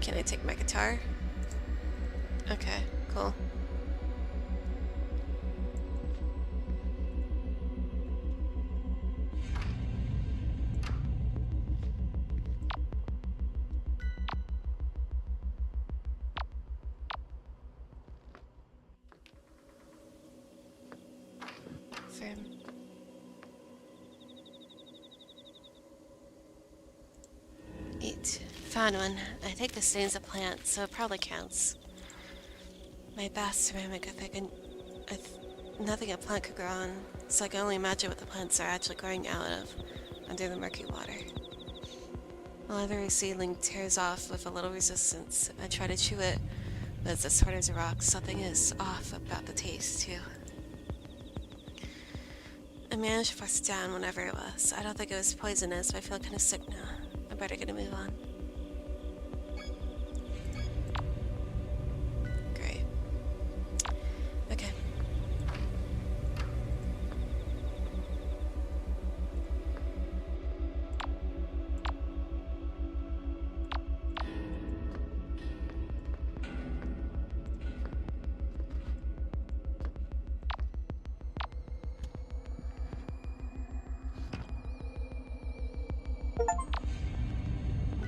Can I take my guitar? Okay, cool. Firm. Eat. Found one. I think this stain's a plant, so it probably counts. My bath ceramic, nothing a plant could grow on, so I can only imagine what the plants are actually growing out of under the murky water. The leathery seedling tears off with a little resistance. I try to chew it, but it's as hard as a rock. Something is off about the taste, too. I managed to force it down whenever it was. I don't think it was poisonous, but I feel kind of sick now. I better get a move on. Great. Okay.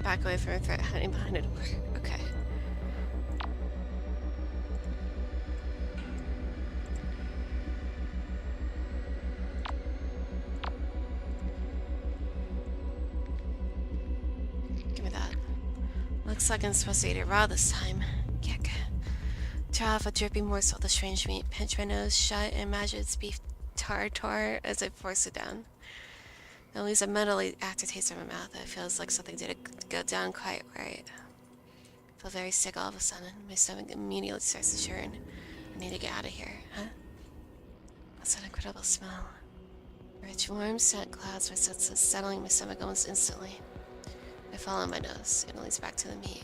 Back away from a threat hiding behind a door. Okay. Give me that. Looks like I'm supposed to eat it raw this time. Yuck. Tear off a drippy morsel of the strange meat, pinch my nose shut, and imagine it's beef tartare as I force it down. At least a mentally aftertaste in my mouth. It feels like something didn't go down quite right. I feel very sick all of a sudden. My stomach immediately starts to churn. I need to get out of here, huh? What's that incredible smell? Rich, warm scent clouds my senses, settling my stomach almost instantly. I follow my nose. It leads back to the meat.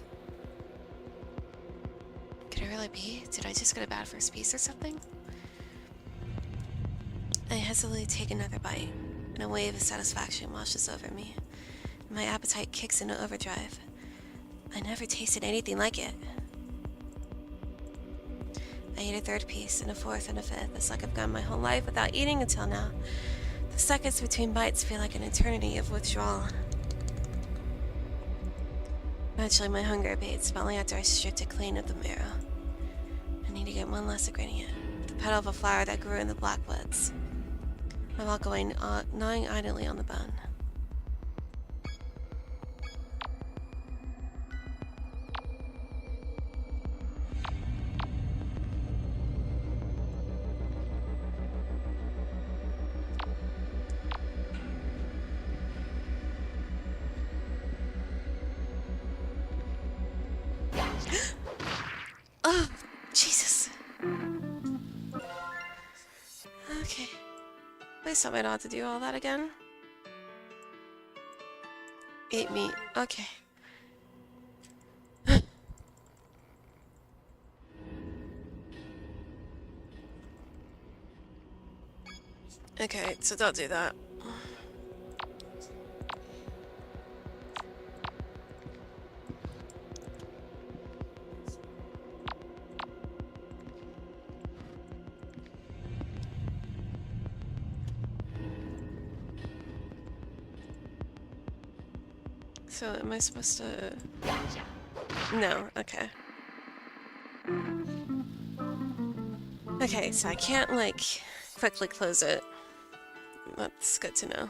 Could it really be? Did I just get a bad first piece or something? I hesitantly take another bite, and a wave of satisfaction washes over me. My appetite kicks into overdrive. I never tasted anything like it. I eat a third piece, and a fourth, and a fifth. It's like I've gone my whole life without eating until now. The seconds between bites feel like an eternity of withdrawal. Eventually, my hunger abates, but only after I strip it clean of the marrow. I need to get one last ingredient. The petal of a flower that grew in the blackwoods. I walk away, gnawing idly on the bone. Oh, Jesus. Okay. Please tell me not to do all that again. Eat meat. Okay. Okay, so don't do that. So am I supposed to... No, okay. Okay, so I can't, like, quickly close it. That's good to know.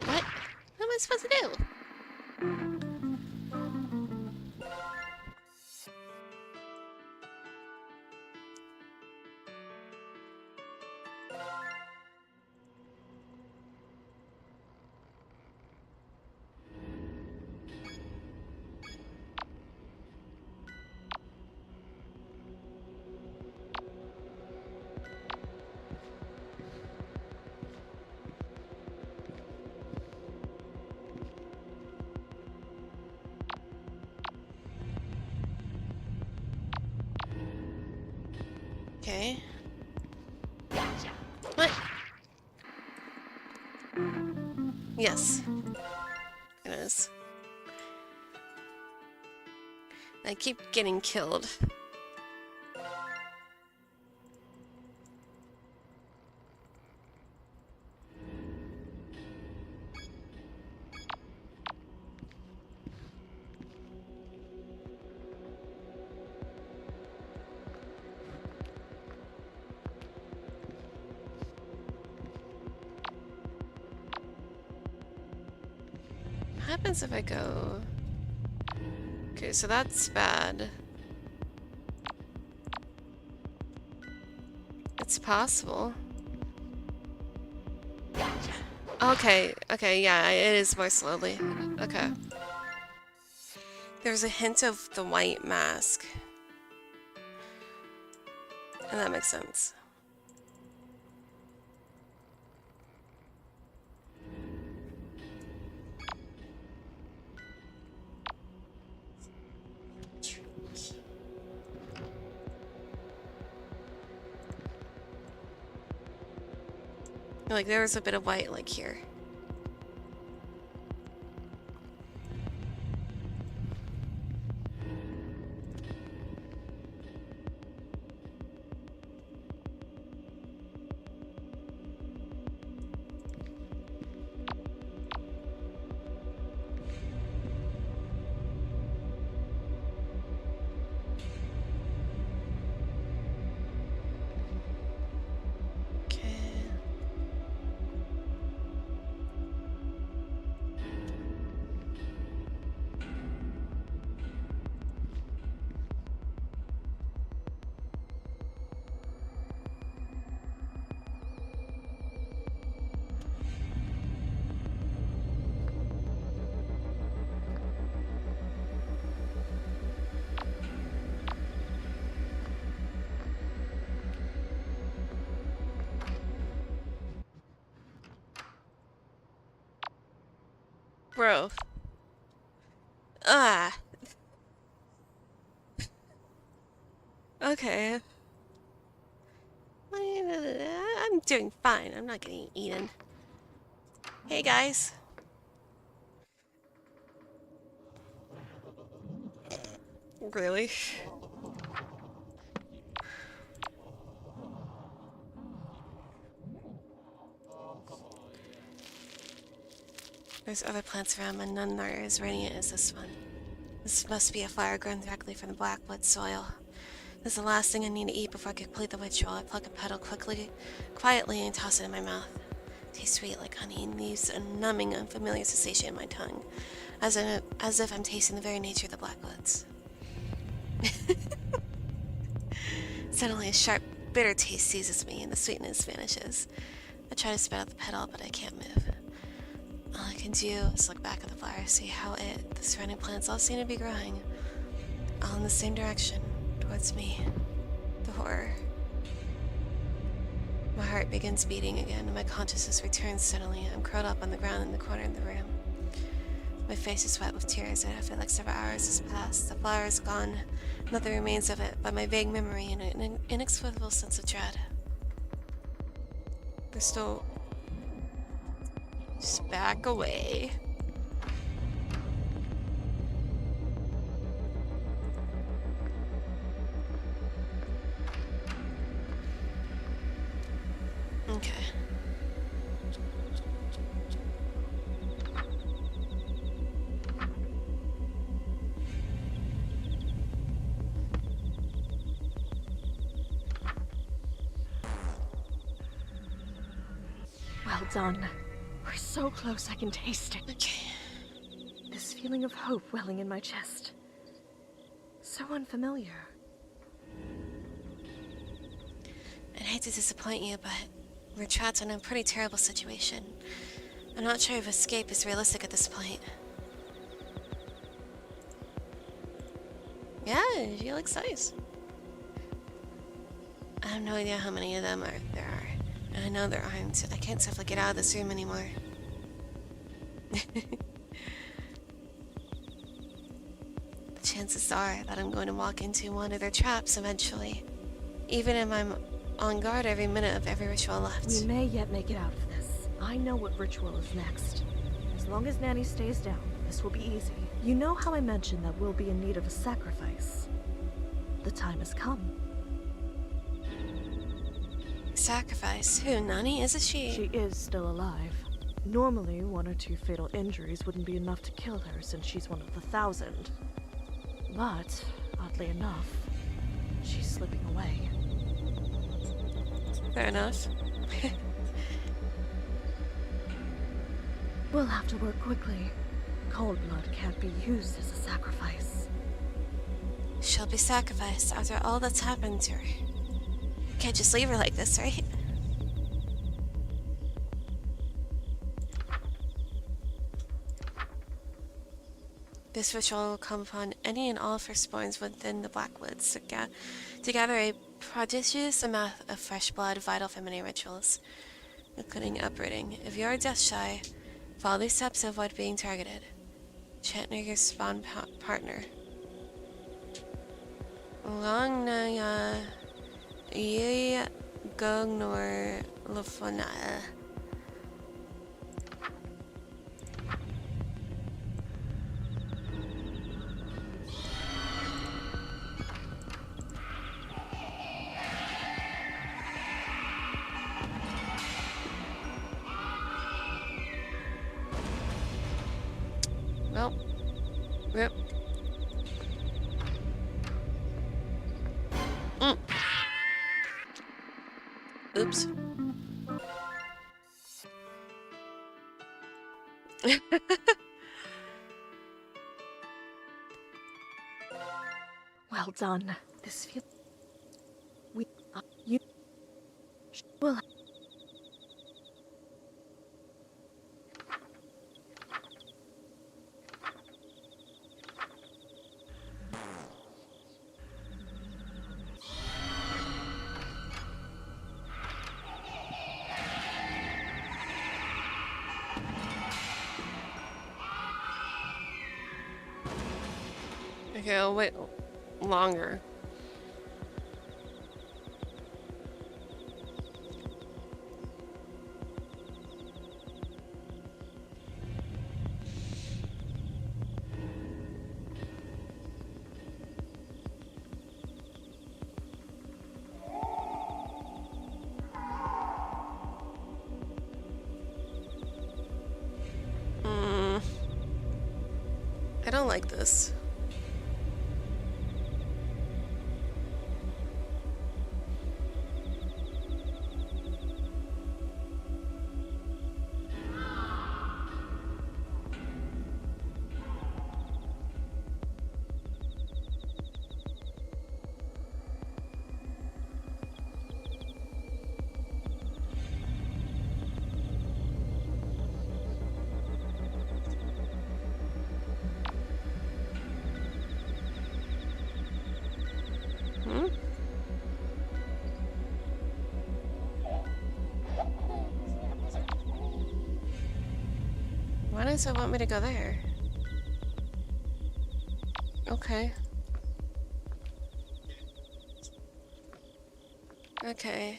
What? What am I supposed to do? Okay. What? Yes. It is. I keep getting killed. What happens if I go Okay, so that's bad. It's possible. Okay, okay, yeah, it is more slowly. Okay. There's a hint of the white mask. And that makes sense. Like, there was a bit of white, like, here. Bro. Ah. Okay. I'm doing fine. I'm not getting eaten. Hey, guys. Really? There's other plants around, but none are as radiant as this one. This must be a flower grown directly from the blackwood soil. This is the last thing I need to eat before I complete the ritual. I pluck a petal quietly, and toss it in my mouth. It tastes sweet like honey and leaves a numbing, unfamiliar sensation in my tongue, as if I'm tasting the very nature of the blackwoods. Suddenly, a sharp, bitter taste seizes me, and the sweetness vanishes. I try to spit out the petal, but I can't move. All I can do is look back at the flower, see how the surrounding plants all seem to be growing, all in the same direction, towards me. The horror. My heart begins beating again, and my consciousness returns suddenly. I'm curled up on the ground in the corner of the room. My face is wet with tears, and I feel like several hours has passed. The flower is gone, nothing remains of it but my vague memory and an inexplicable sense of dread. They're still... Just back away. Okay. Well done. We're so close I can taste it. Okay. This feeling of hope welling in my chest. So unfamiliar. I'd hate to disappoint you, but we're trapped in a pretty terrible situation. I'm not sure if escape is realistic at this point. Yeah, she looks nice. I have no idea how many of them there are. And I know there aren't. I can't simply get out of this room anymore. The chances are that I'm going to walk into one of their traps eventually. Even if I'm on guard every minute of every ritual left. We may yet make it out of this. I know what ritual is next. As long as Nanny stays down, this will be easy. You know how I mentioned that we'll be in need of a sacrifice? The time has come. Sacrifice? Who, Nani? Isn't she? She is still alive. Normally, 1 or 2 fatal injuries wouldn't be enough to kill her since she's one of the 1,000. But, oddly enough, she's slipping away. Fair enough. We'll have to work quickly. Cold blood can't be used as a sacrifice. She'll be sacrificed after all that's happened to her. Can't just leave her like this, right? This ritual will come upon any and all firstborns within the Blackwoods to gather a prodigious amount of fresh blood, vital feminine rituals, including uprooting. If you are death shy, follow these steps to avoid being targeted. Chant near your spawn partner. Long na ye gognor lufona. Well, rip. Oops. Well done. This feels... You... Well... Okay, I'll wait longer. I don't like this. Why does it want me to go there? Okay. Okay.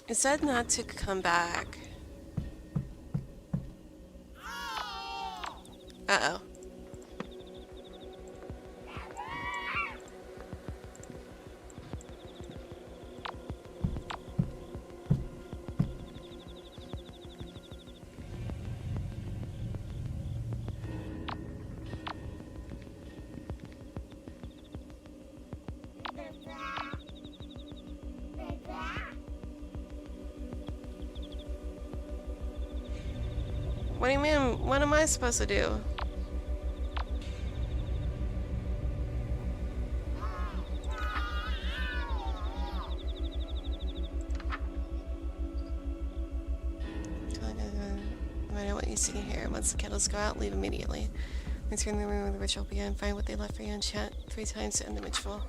It said not to come back. Uh-oh. What do you mean? What am I supposed to do? Find out what you see here. Once the candles go out, leave immediately. Return to the room where the ritual began. Find what they left for you and chant 3 times to end the ritual.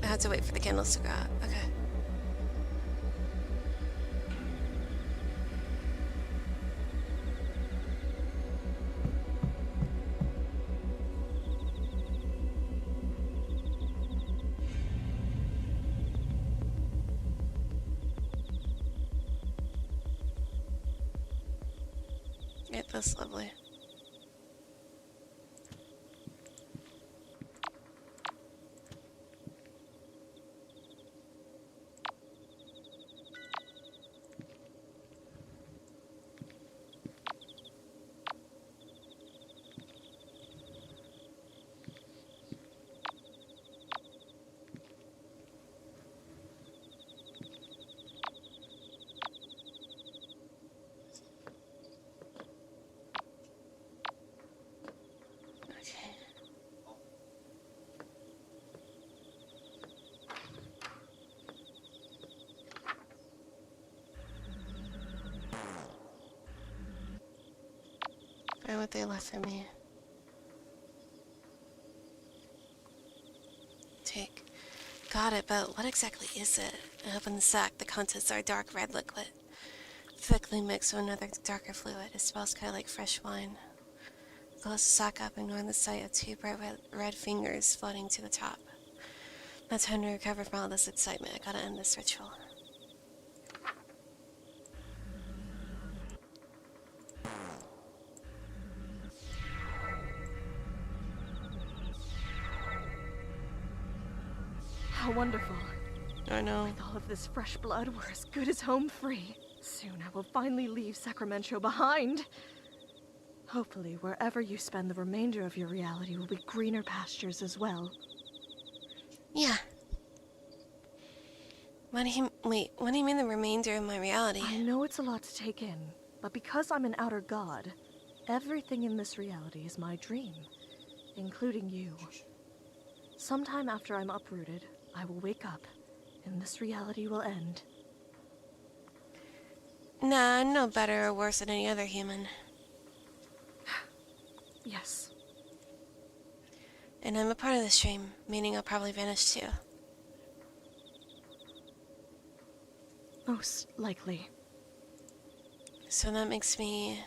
I have to wait for the candles to go out. Okay. Yeah, that's lovely. Or what they left for me. Take. Got it, but what exactly is it? I open the sack. The contents are dark red liquid. Thickly mixed with another darker fluid. It smells kind of like fresh wine. Close the sack up, ignoring the sight of two bright red fingers floating to the top. Not time to recover from all this excitement. I gotta end this ritual. How wonderful. I know. With all of this fresh blood, we're as good as home free. Soon I will finally leave Sacramento behind. Hopefully, wherever you spend the remainder of your reality will be greener pastures as well. Yeah. What do you mean the remainder of my reality? I know it's a lot to take in, but because I'm an outer god, everything in this reality is my dream, including you. Sometime after I'm uprooted, I will wake up, and this reality will end. Nah, I'm no better or worse than any other human. Yes. And I'm a part of this dream, meaning I'll probably vanish too. Most likely. So that makes me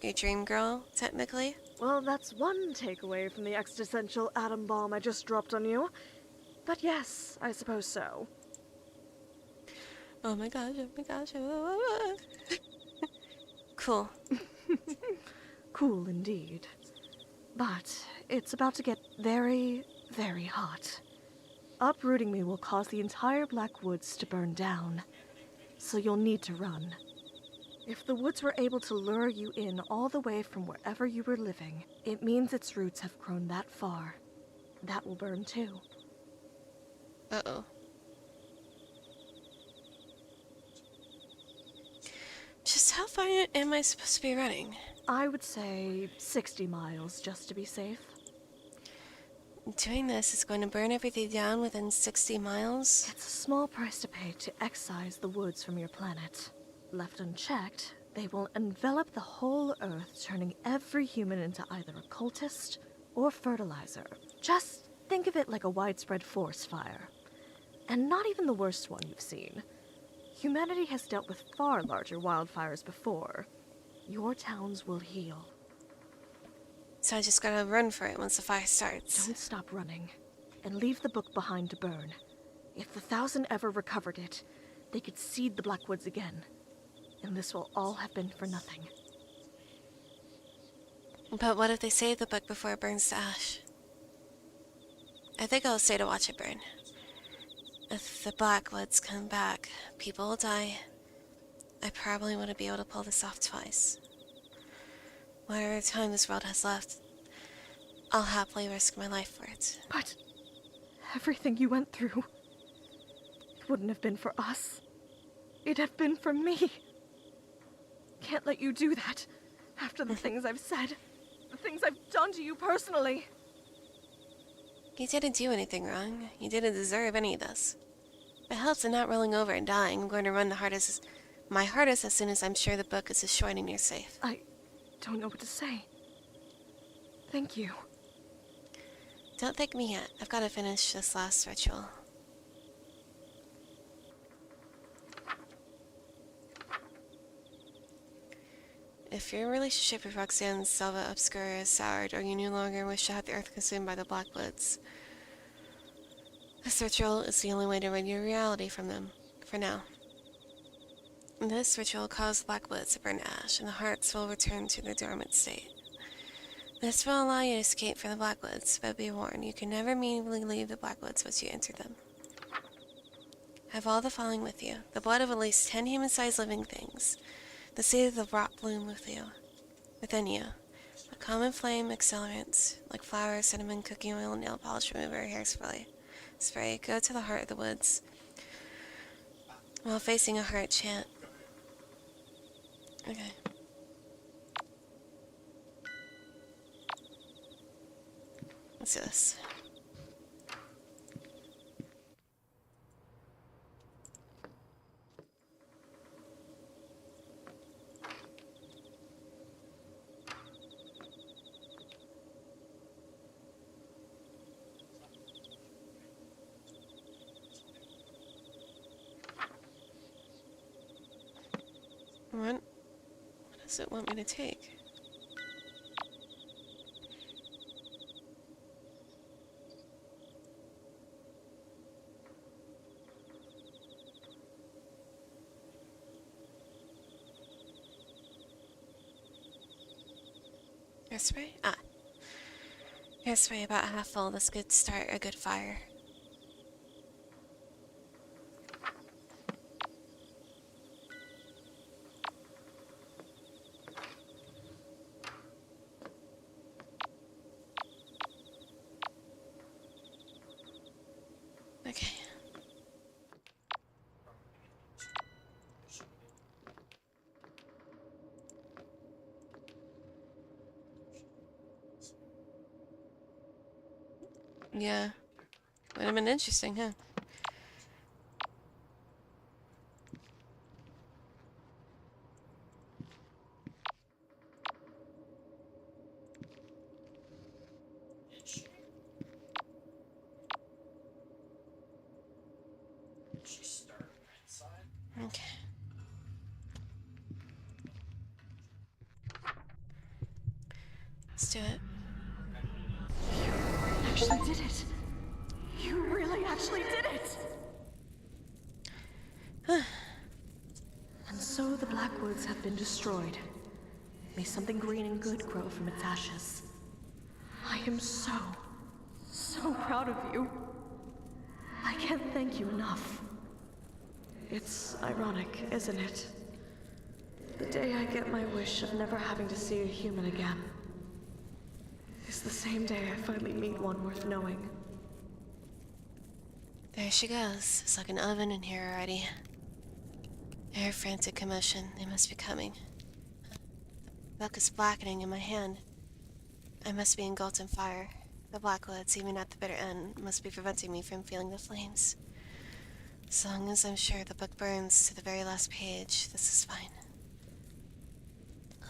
your dream girl, technically? Well, that's one takeaway from the existential atom bomb I just dropped on you. But yes, I suppose so. Oh my gosh, oh my gosh, oh. Cool. Cool indeed. But it's about to get very, very hot. Uprooting me will cause the entire Black Woods to burn down, so you'll need to run. If the woods were able to lure you in all the way from wherever you were living, it means its roots have grown that far. That will burn too. Uh-oh. Just how far am I supposed to be running? I would say 60 miles, just to be safe. Doing this is going to burn everything down within 60 miles? It's a small price to pay to excise the woods from your planet. Left unchecked, they will envelop the whole Earth, turning every human into either a cultist or fertilizer. Just think of it like a widespread forest fire. And not even the worst one you've seen. Humanity has dealt with far larger wildfires before. Your towns will heal. So I just gotta run for it once the fire starts. Don't stop running, and leave the book behind to burn. If the 1,000 ever recovered it, they could seed the Blackwoods again. And this will all have been for nothing. But what if they save the book before it burns to ash? I think I'll stay to watch it burn. If the Blackwoods come back, people will die. I probably wouldn't be able to pull this off twice. Whatever time this world has left, I'll happily risk my life for it. But everything you went through, it wouldn't have been for us. It'd have been for me. Can't let you do that after the things I've said, the things I've done to you personally. You didn't do anything wrong. You didn't deserve any of this. If it helps in not rolling over and dying, I'm going to run my hardest as soon as I'm sure the book is destroyed and you're safe. I don't know what to say. Thank you. Don't thank me yet. I've got to finish this last ritual. If your relationship with Roxanne Selva Obscura is soured, or you no longer wish to have the earth consumed by the Blackwoods, this ritual is the only way to rid your reality from them, for now. This ritual causes the Blackwoods to burn to ash, and the hearts will return to their dormant state. This will allow you to escape from the Blackwoods, but be warned, you can never meaningfully leave the Blackwoods once you enter them. Have all the following with you: the blood of at least 10 human-sized living things, the seed of the rot bloom within you, a common flame accelerant like flour, cinnamon, cooking oil, nail polish remover, hairspray. Go to the heart of the woods. While facing a heart, chant. Okay. Let's do this. does it want me to take? Hairspray? Ah. Hairspray about half full. This could start a good fire. Okay. Yeah. Would have been interesting, huh? Okay. Let's do it. Actually did it. You really actually did it. And so the Blackwoods have been destroyed. May something green and good grow from its ashes. I am so proud of you. I can't thank you enough. It's ironic, isn't it? The day I get my wish of never having to see a human again is the same day I finally meet one worth knowing. There she goes. It's like an oven in here already. Air frantic commotion. They must be coming. The book is blackening in my hand. I must be engulfed in fire. The Blackwoods, even at the bitter end, must be preventing me from feeling the flames. As long as I'm sure the book burns to the very last page, this is fine.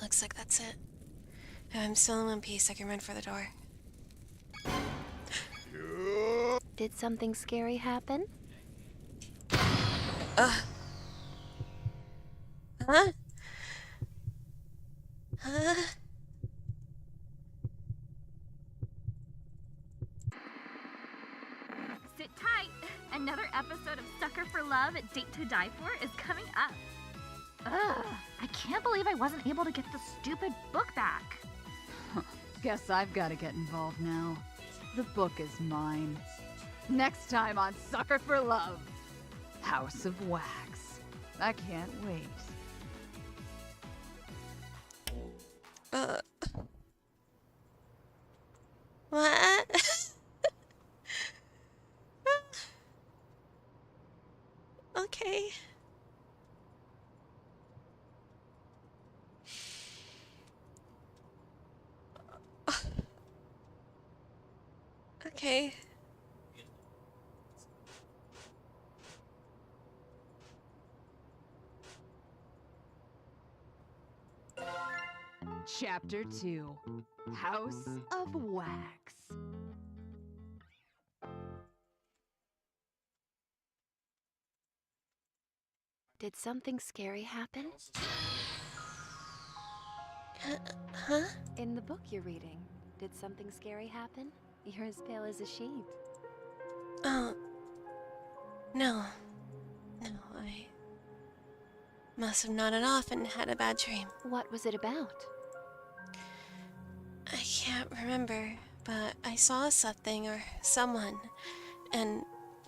Looks like that's it. If I'm still in one piece, I can run for the door. Did something scary happen? Huh? Huh? Sit tight. Another episode of Sucker for Love, Date to Die For is coming up. Ugh, I can't believe I wasn't able to get the stupid book back. Guess I've got to get involved now. The book is mine. Next time on Sucker for Love, House of Wax. I can't wait. What? Okay. Okay. Chapter 2, House of Wax. Did something scary happen? Huh? In the book you're reading, did something scary happen? You're as pale as a sheet. Oh. No. No, I must have nodded off and had a bad dream. What was it about? I can't remember, but I saw something or someone, and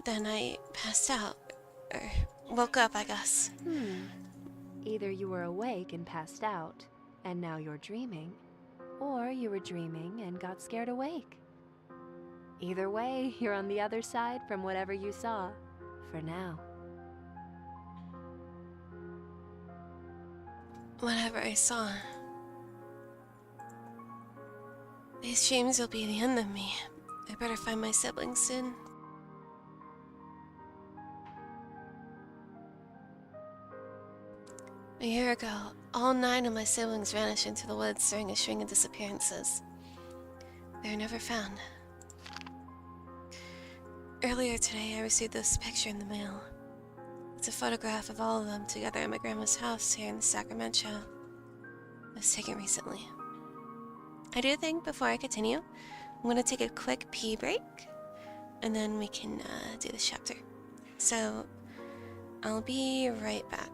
then I passed out. Or woke up, I guess. Either you were awake and passed out, and now you're dreaming, or you were dreaming and got scared awake. Either way, you're on the other side from whatever you saw, for now. Whatever I saw. These dreams will be the end of me. I better find my siblings soon. A year ago, all 9 of my siblings vanished into the woods during a string of disappearances. They were never found. Earlier today, I received this picture in the mail. It's a photograph of all of them together at my grandma's house here in Sacramento. was taken recently. I do think before I continue, I'm going to take a quick pee break, and then we can do this chapter. So, I'll be right back.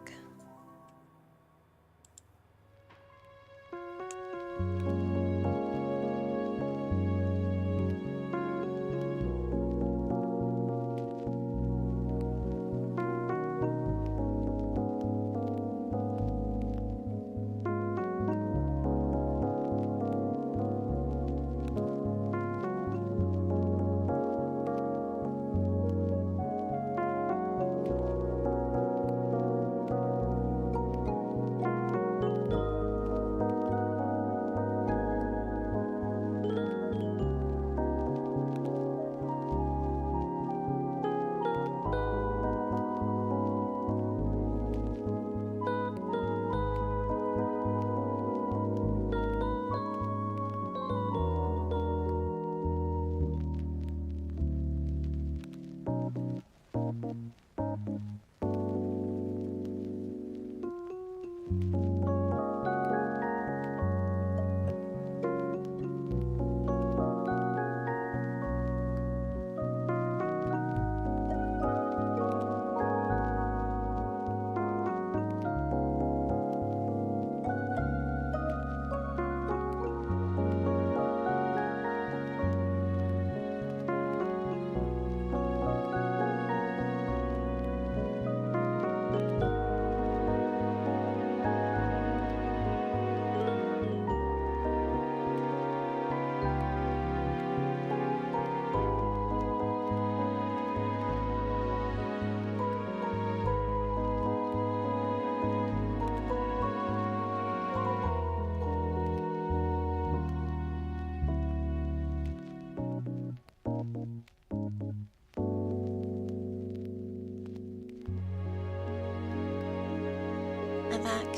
I'm back.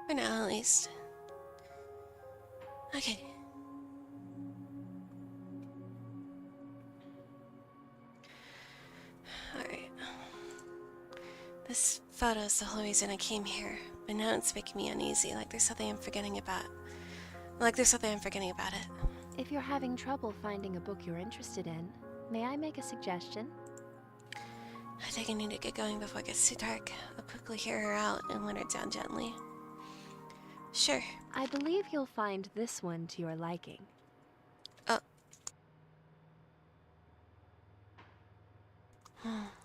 For now, at least. Okay. Alright. This photo is the whole reason I came here, but now it's making me uneasy, like there's something I'm forgetting about. Like there's something I'm forgetting about it. If you're having trouble finding a book you're interested in, may I make a suggestion? I think I need to get going before it gets too dark. I'll quickly hear her out and let her down gently. Sure. I believe you'll find this one to your liking.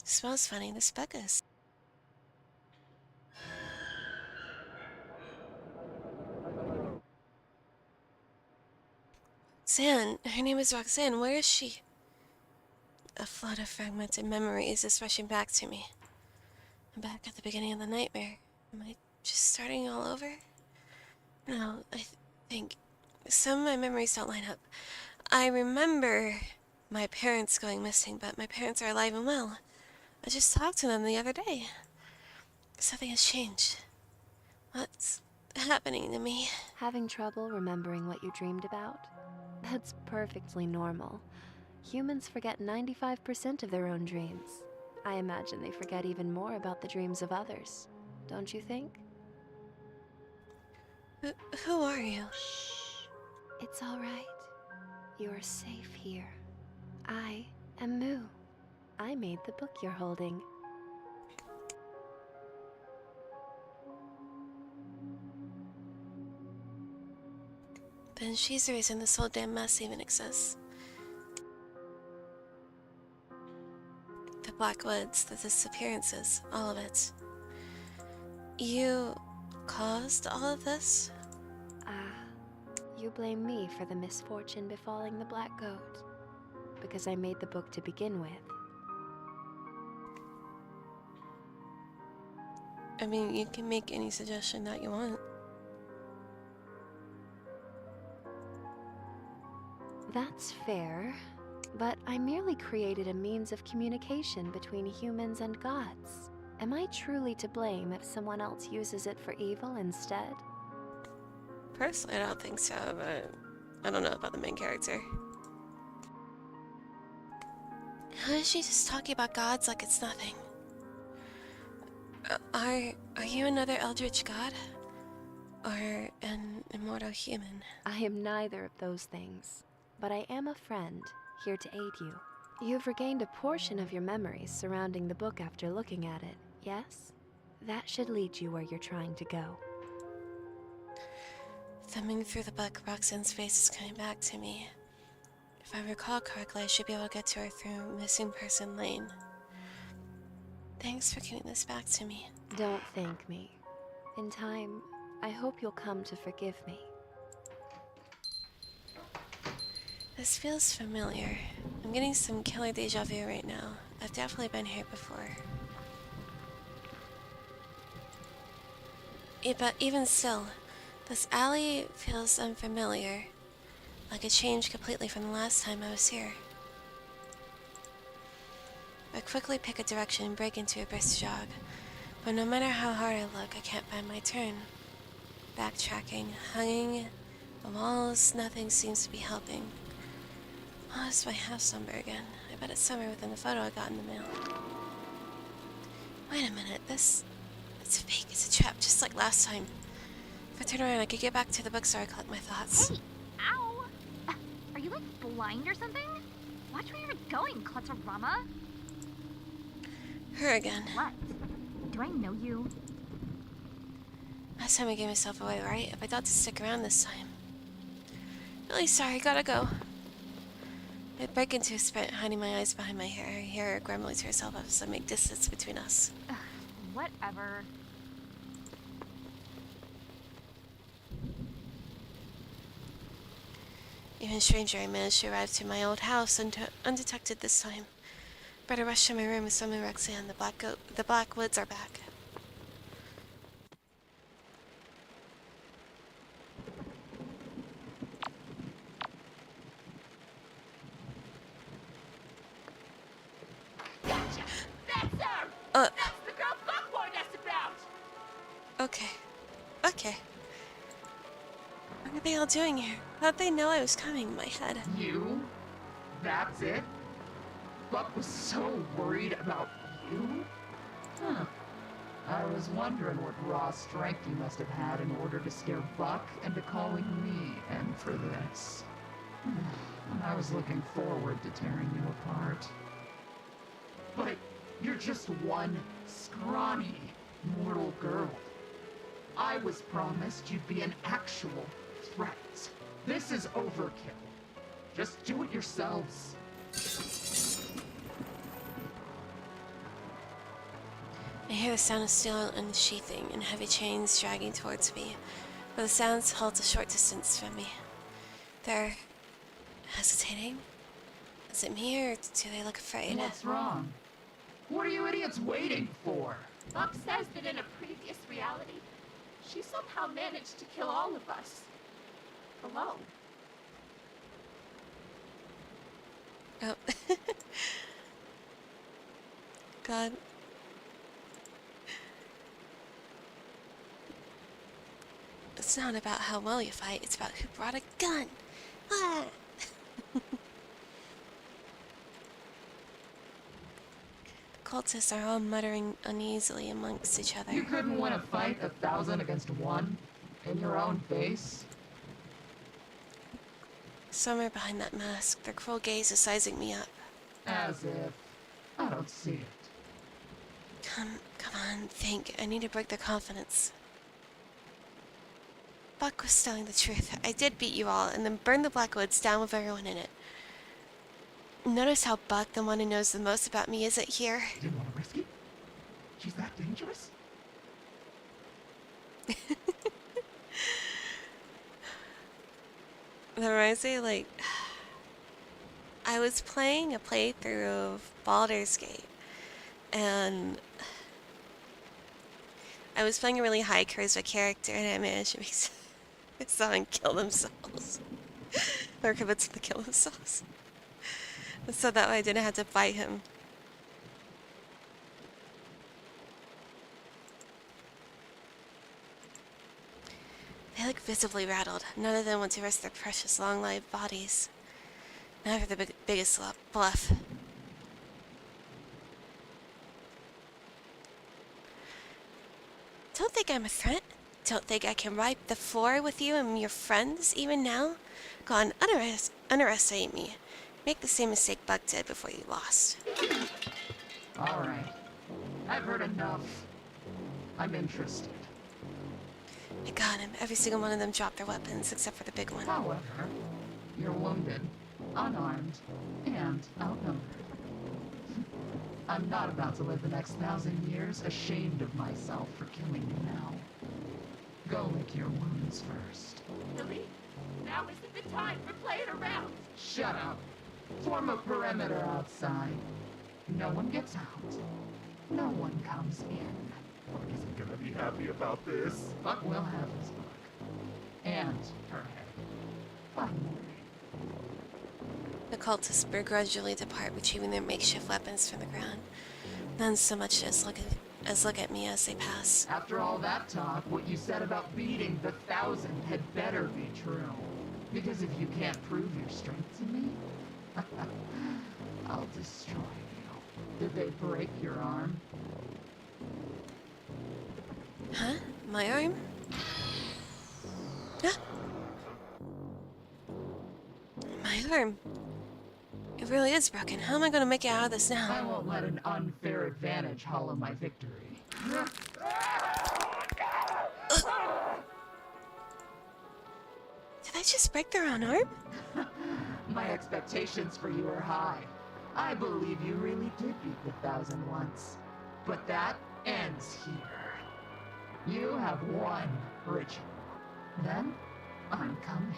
Smells funny. This book is. Roxanne. Her name is Roxanne. Where is she? A flood of fragmented memories is rushing back to me. I'm back at the beginning of the nightmare. Am I just starting all over? No, I think some of my memories don't line up. I remember my parents going missing, but my parents are alive and well. I just talked to them the other day. Something has changed. What's happening to me? Having trouble remembering what you dreamed about? That's perfectly normal. Humans forget 95% of their own dreams. I imagine they forget even more about the dreams of others. Don't you think? Who are you? Shh. It's all right. You're safe here. I am Moo. I made the book you're holding. Then she's the reason this whole damn mess even exists. The Black Woods, the disappearances, all of it. You caused all of this? You blame me for the misfortune befalling the Black Goat. Because I made the book to begin with. I mean, you can make any suggestion that you want. That's fair, but I merely created a means of communication between humans and gods. Am I truly to blame if someone else uses it for evil instead? Personally, I don't think so, but I don't know about the main character. How is she just talking about gods like it's nothing? Are you another eldritch god? Or an immortal human? I am neither of those things, but I am a friend, here to aid you. You've regained a portion of your memories surrounding the book after looking at it, yes? That should lead you where you're trying to go. Thumbing through the book, Roxanne's face is coming back to me. If I recall correctly, I should be able to get to her through Missing Person Lane. Thanks for giving this back to me. Don't thank me. In time, I hope you'll come to forgive me. This feels familiar. I'm getting some killer deja vu right now. I've definitely been here before. But even still, this alley feels unfamiliar. Like it changed completely from the last time I was here. I quickly pick a direction and break into a brisk jog. But no matter how hard I look, I can't find my turn. Backtracking, hugging the walls, nothing seems to be helping. Oh, it's my half summer again. I bet it's summer within the photo I got in the mail. Wait a minute, it's fake, it's a trap, just like last time. If I turn around, I could get back to the bookstore and collect my thoughts. Hey, ow! Are you like blind or something? Watch where you're going, Clutterama. Her again. What? Do I know you? Last time I gave myself away, right? If I thought to stick around this time. Really sorry, gotta go. I break into a sprint, hiding my eyes behind my hair. I hear her grumbling to herself as I make distance between us. Ugh, whatever. Even stranger, I managed to arrive to my old house undetected this time. Better rush to my room and summon Roxanne. The Black Woods are back. Gotcha! That's her! That's the girl Buckboy asked about! Okay. Okay. What are they all doing here? How'd they know I was coming in my head? You? That's it? Buck was so worried about you? Huh. I was wondering what raw strength you must have had in order to scare Buck into calling me in for this. I was looking forward to tearing you apart. But you're just one scrawny mortal girl. I was promised you'd be an actual threat. This is overkill. Just do it yourselves. I hear the sound of steel unsheathing and heavy chains dragging towards me, but the sounds halt a short distance from me. They're hesitating? Is it me, or do they look afraid? What's wrong? What are you idiots waiting for? Buck says that in a previous reality, she somehow managed to kill all of us. Alone. Oh. God. It's not about how well you fight, it's about who brought a gun. Ah! The cultists are all muttering uneasily amongst each other. You couldn't win a fight 1,000 against 1 in your own face? Somewhere behind that mask, their cruel gaze is sizing me up. As if I don't see it. Come on, think. I need to break their confidence. Buck was telling the truth. I did beat you all, and then burned the Blackwoods down with everyone in it. Notice how Buck, the one who knows the most about me, isn't here. You didn't want to risk it? She's that dangerous? That reminds me, like, I was playing a playthrough of Baldur's Gate, and I was playing a really high charisma character, and I managed to make someone kill themselves. Or convince them to kill themselves. So that way I didn't have to fight him. They look visibly rattled. None of them want to risk their precious long-lived bodies. Not for the biggest bluff. I'm a threat? Don't think I can wipe the floor with you and your friends even now? Go on, underestimate me. Make the same mistake Buck did before you lost. Alright. I've heard enough. I'm interested. I got him. Every single one of them dropped their weapons, except for the big one. However, you're wounded, unarmed, and outnumbered. I'm not about to live the next 1,000 years ashamed of myself for killing you now. Go lick your wounds first. Really? Now isn't the time for playing around. Shut up. Form a perimeter outside. No one gets out. No one comes in. Buck isn't gonna be happy about this. Buck will have his book. And her head. By morning. The cultists begrudgingly depart, retrieving their makeshift weapons from the ground. None so much as look at me as they pass. After all that talk, what you said about beating the 1,000 had better be true. Because if you can't prove your strength to me, I'll destroy you. Did they break your arm? Huh? My arm? Huh? My arm. It really is broken. How am I gonna make it out of this I now? won't let an unfair advantage hollow my victory. Did I just break their own arm? My expectations for you are high. I believe you really did beat the 1,000 once. But that ends here. You have one ritual. Then, I'm coming.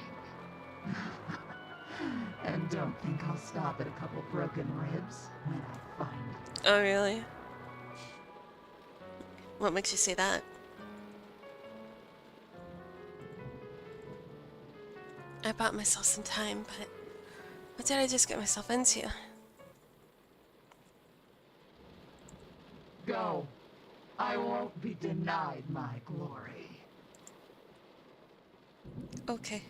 And don't think I'll stop at a couple broken ribs when I find it. Oh, really? What makes you say that? I bought myself some time, but what did I just get myself into? Go. I won't be denied my glory. Okay.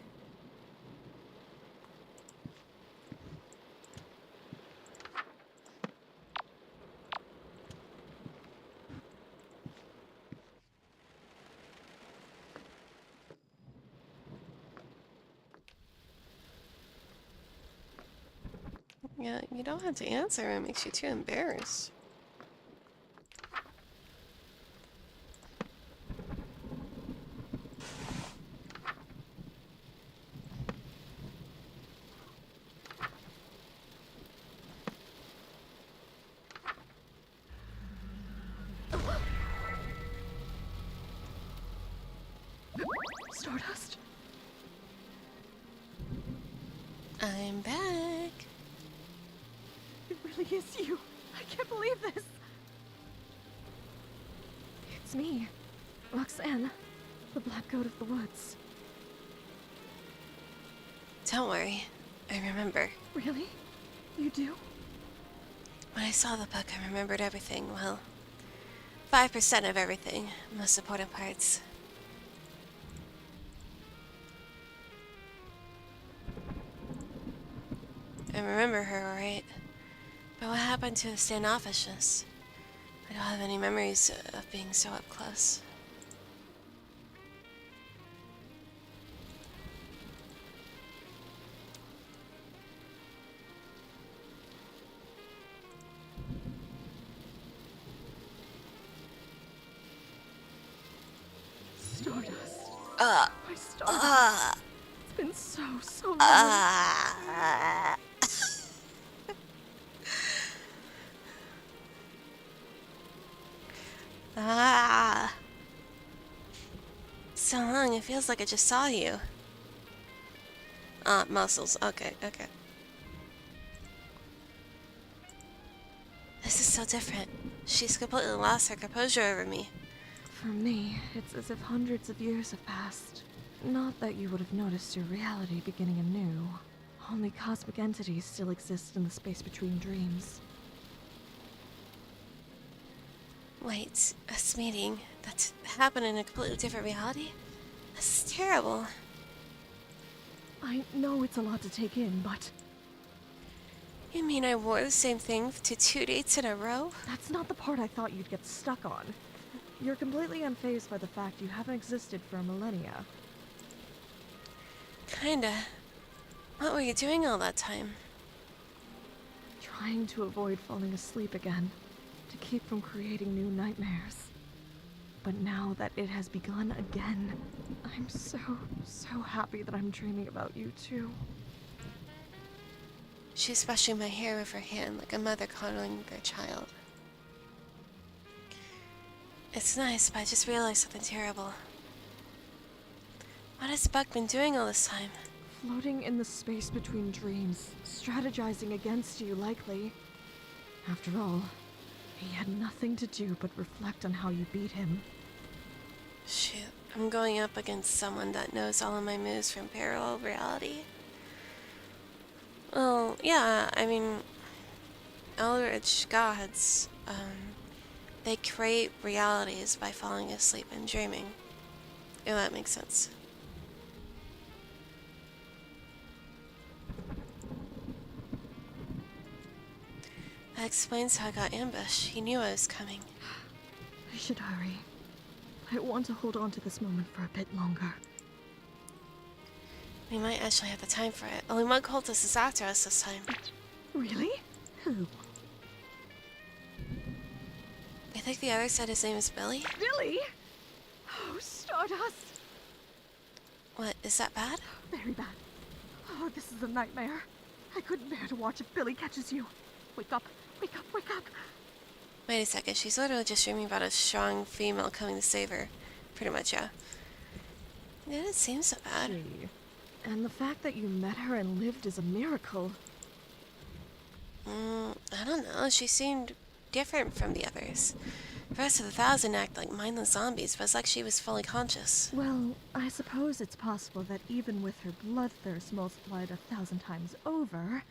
Yeah, you don't have to answer. It makes you too embarrassed. Stardust? I'm back. It really is you. I can't believe this. It's me, Roxanne, the Black Goat of the Woods. Don't worry. I remember. Really? You do? When I saw the book, I remembered everything. Well, 5% of everything. Most important parts. I remember her, alright. But what happened to the standoffishness? I don't have any memories of being so up close. Stardust. Uh, My Stardust. It's been so long. So long, it feels like I just saw you. Muscles. Okay, okay. This is so different. She's completely lost her composure over me. For me, it's as if hundreds of years have passed. Not that you would have noticed your reality beginning anew. Only cosmic entities still exist in the space between dreams. Wait, us meeting? That's happened in a completely different reality? This is terrible. I know it's a lot to take in, but You mean I wore the same thing to 2 dates in a row? that's not the part I thought you'd get stuck on. you're completely unfazed by the fact you haven't existed for a millennia. Kinda. What were you doing all that time? Trying to avoid falling asleep again, to keep from creating new nightmares. But now that it has begun again, I'm so happy that I'm dreaming about you too. She's brushing my hair with her hand like a mother coddling their child. It's nice, but I just realized something terrible. What has Buck been doing all this time? Floating in the space between dreams, strategizing against you likely. After all, he had nothing to do but reflect on how you beat him. Shoot, I'm going up against someone that knows all of my moves from parallel reality. Well, yeah, I mean, Eldritch gods, they create realities by falling asleep and dreaming. If that makes sense. That explains how I got ambushed. He knew I was coming. I should hurry. I want to hold on to this moment for a bit longer. We might actually have the time for it. Only one cultist is after us this time. Really? Who? I think the other said his name is Billy. Billy? Oh, Stardust! What, is that bad? Very bad. Oh, this is a nightmare. I couldn't bear to watch if Billy catches you. Wake up, wake up, wake up! Wait a second, she's literally just dreaming about a strong female coming to save her. Pretty much, yeah. It didn't seem so bad. Gee. And the fact that you met her and lived is a miracle. I don't know, she seemed different from the others. The rest of the 1,000 act like mindless zombies, but it's like she was fully conscious. Well, I suppose it's possible that even with her bloodthirst multiplied 1,000 times over,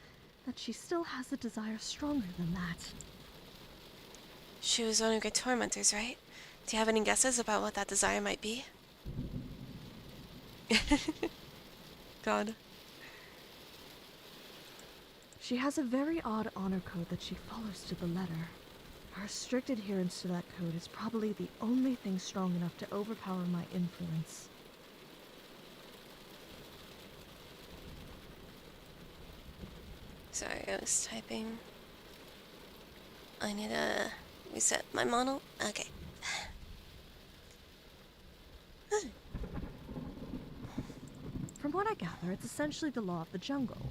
that she still has a desire stronger than that. She was one of your tormentors, right? Do you have any guesses about what that desire might be? God. She has a very odd honor code that she follows to the letter. Her strict adherence to that code is probably the only thing strong enough to overpower my influence. Sorry, I was typing. I need to reset my model. Okay. From what I gather, it's essentially the law of the jungle.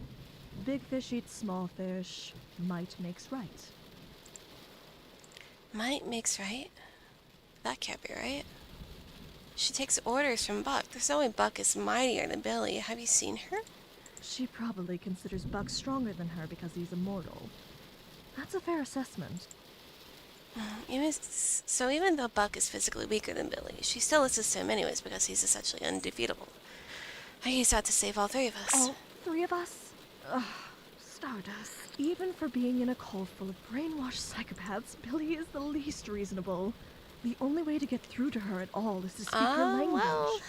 Big fish eats small fish. Might makes right. Might makes right? That can't be right. She takes orders from Buck. There's no way Buck is mightier than Billy. Have you seen her? She probably considers Buck stronger than her because he's immortal. That's a fair assessment. So even though Buck is physically weaker than Billy, she still listens to him anyways because he's essentially undefeatable. I used that to save all 3 of us. All 3 of us? Ugh, Stardust. Even for being in a cult full of brainwashed psychopaths, Billy is the least reasonable. The only way to get through to her at all is to speak her language. Well,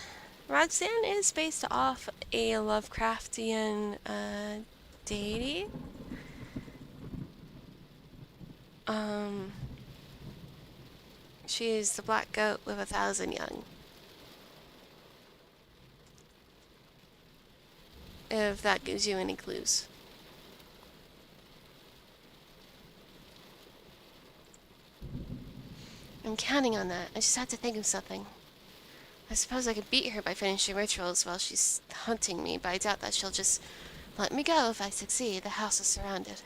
Roxanne is based off a Lovecraftian deity. She's the black goat with 1,000 young. If that gives you any clues. I'm counting on that. I just had to think of something. I suppose I could beat her by finishing rituals while she's hunting me, but I doubt that she'll just let me go if I succeed. The house is surrounded.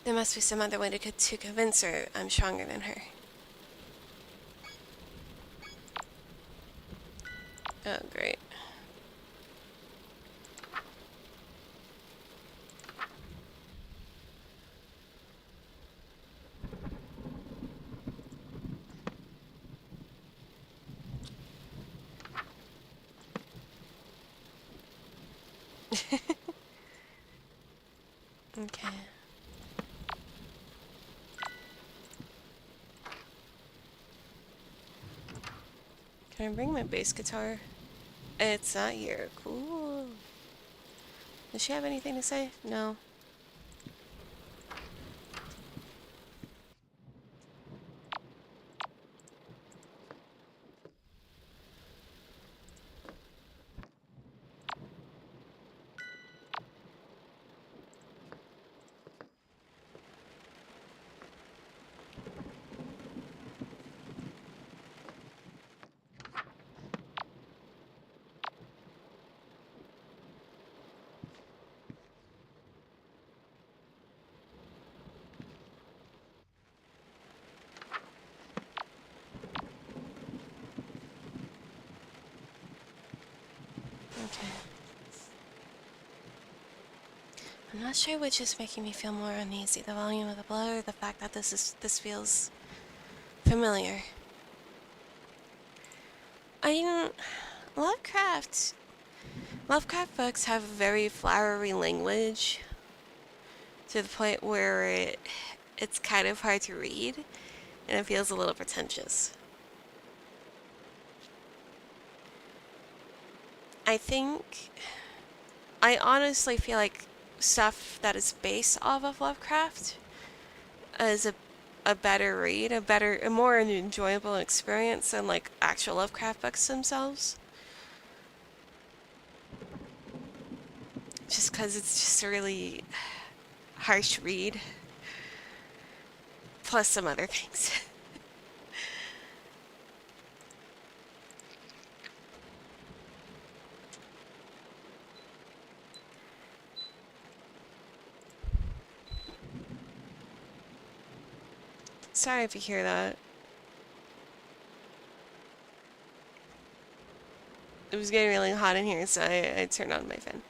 There must be some other way to convince her I'm stronger than her. Oh, great. Okay. Can I bring my bass guitar? It's not here. Cool. Does she have anything to say? No. Okay. I'm not sure which is making me feel more uneasy, the volume of the blood or the fact that this feels familiar. Lovecraft books have very flowery language to the point where it's kind of hard to read and it feels a little pretentious. I honestly feel like stuff that is based off of Lovecraft is a better read, a more enjoyable experience than like actual Lovecraft books themselves. Just because it's just a really harsh read, plus some other things. Sorry if you hear that. It was getting really hot in here, so I turned on my fan.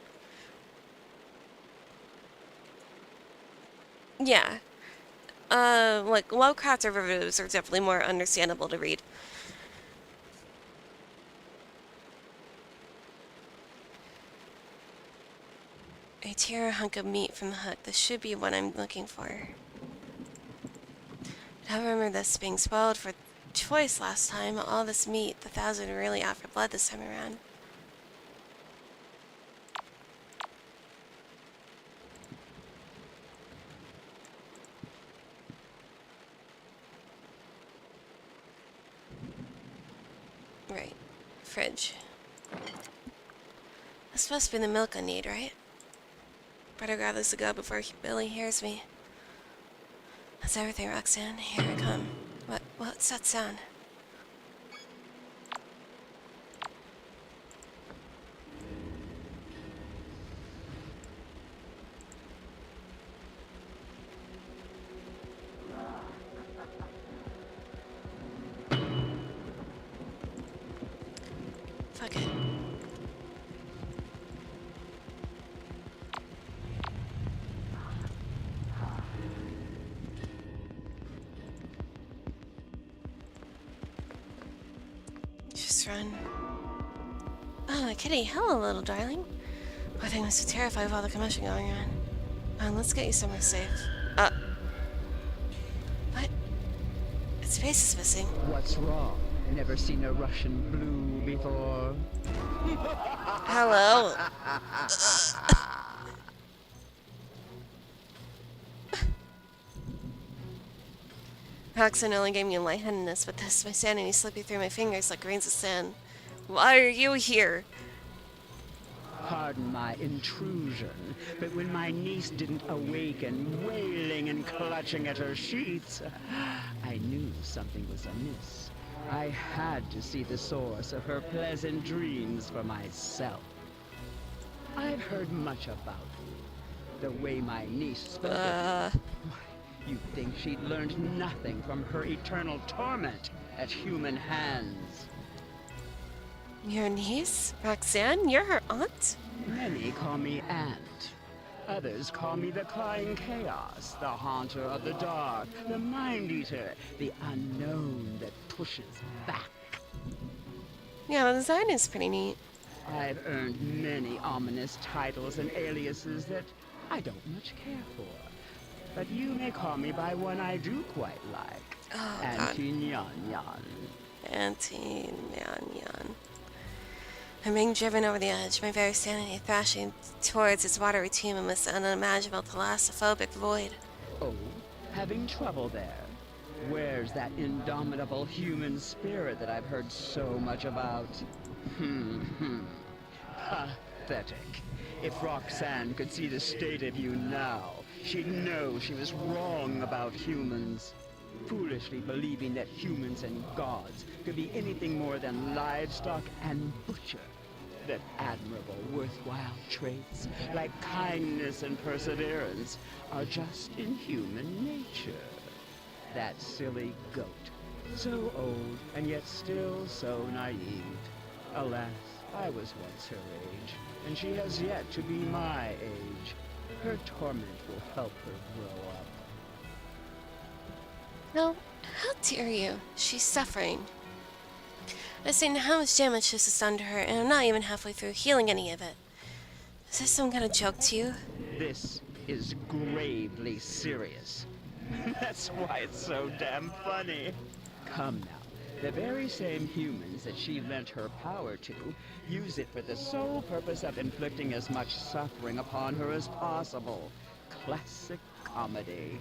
Yeah. Like, Lovecraft reviews are definitely more understandable to read. I tear a hunk of meat from the hook. This should be what I'm looking for. I remember this being spoiled for choice last time. All this meat, the 1,000 are really out for blood this time around. Right. Fridge. That's supposed to be the milk I need, right? Better grab this to go before Billy hears me. That's everything, Roxanne. Here I come. What's that sound? Fuck it. Just run. Oh, kitty. Hello, little darling. I think I'm so terrified of all the commotion going on. Let's get you somewhere safe. What? Its face is missing. What's wrong? Never seen a Russian blue before? Hello. Roxanne only gave me a lightheadedness, but this, my sanity slipping through my fingers like grains of sand. Why are you here? Pardon my intrusion, but when my niece didn't awaken, wailing and clutching at her sheets, I knew something was amiss. I had to see the source of her pleasant dreams for myself. I've heard much about you. The way my niece spoke of you. You'd think she'd learned nothing from her eternal torment at human hands. Your niece? Roxanne? You're her aunt? Many call me Aunt. Others call me the Crying Chaos, the Haunter of the Dark, the Mind Eater, the Unknown that pushes back. Yeah, the design is pretty neat. I've earned many ominous titles and aliases that I don't much care for. But you may call me by one I do quite like. Oh, Auntie Nyan Nyan. Auntie Nyan Nyan. I'm being driven over the edge, my very sanity thrashing towards its watery tomb amidst an unimaginable thalassophobic void. Oh, having trouble there? Where's that indomitable human spirit that I've heard so much about? Pathetic. If Roxanne could see the state of you now, she'd know she was wrong about humans. Foolishly believing that humans and gods could be anything more than livestock and butcher. That admirable, worthwhile traits, like kindness and perseverance, are just in human nature. That silly goat. So old, and yet still so naive. Alas, I was once her age, and she has yet to be my age. Her torment will help her grow up. No, how dare you? She's suffering. I've seen how much damage this has done to her, and I'm not even halfway through healing any of it. Is this some kind of joke to you? This is gravely serious. That's why it's so damn funny. Come now. The very same humans that she lent her power to use it for the sole purpose of inflicting as much suffering upon her as possible. Classic comedy.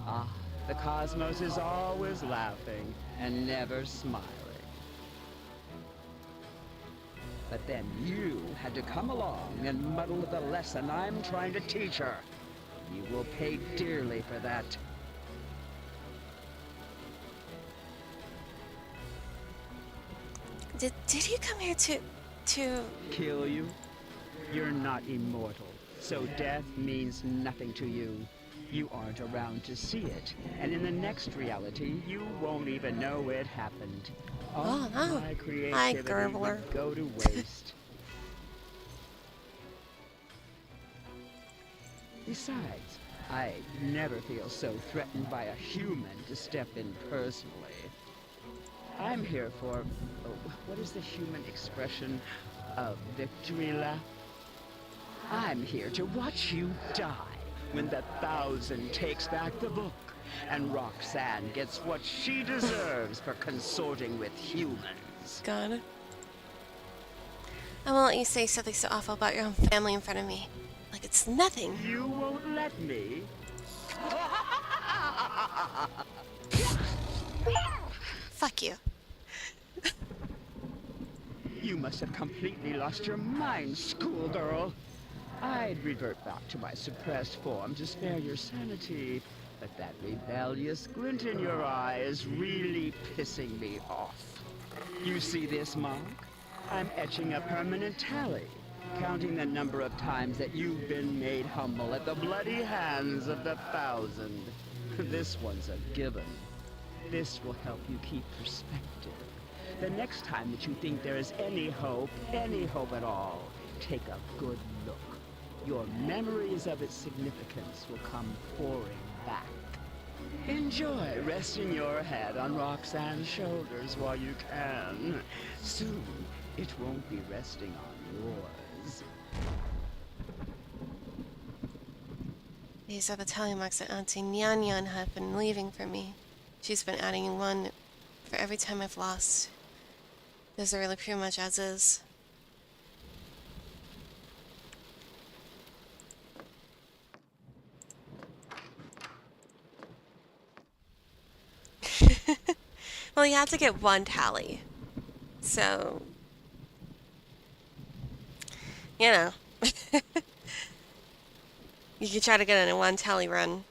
Ah, the cosmos is always laughing and never smiling. But then you had to come along and muddle with the lesson I'm trying to teach her. You will pay dearly for that. Did you come here to... Kill you? You're not immortal, so death means nothing to you. You aren't around to see it, and in the next reality, you won't even know it happened. All no. my Hi, creativity Gurgler. would go to waste. Besides, I never feel so threatened by a human to step in personally. I'm here for, what is the human expression? A victory lap? I'm here to watch you die when the 1,000 takes back the book and Roxanne gets what she deserves for consorting with humans. Got it. I won't let you say something so awful about your own family in front of me. Like it's nothing. You won't let me? Fuck you. You must have completely lost your mind, schoolgirl. I'd revert back to my suppressed form to spare your sanity, but that rebellious glint in your eye is really pissing me off. You see this mark? I'm etching a permanent tally, counting the number of times that you've been made humble at the bloody hands of the 1,000. This one's a given. This will help you keep perspective. The next time that you think there is any hope at all, take a good look. Your memories of its significance will come pouring back. Enjoy resting your head on Roxanne's shoulders while you can. Soon, it won't be resting on yours. These are the tally marks that Auntie Nyan Nyan have been leaving for me. She's been adding one for every time I've lost. Those are really pretty much as is. Well, you have to get one tally. So, you know. You can try to get in a one tally run.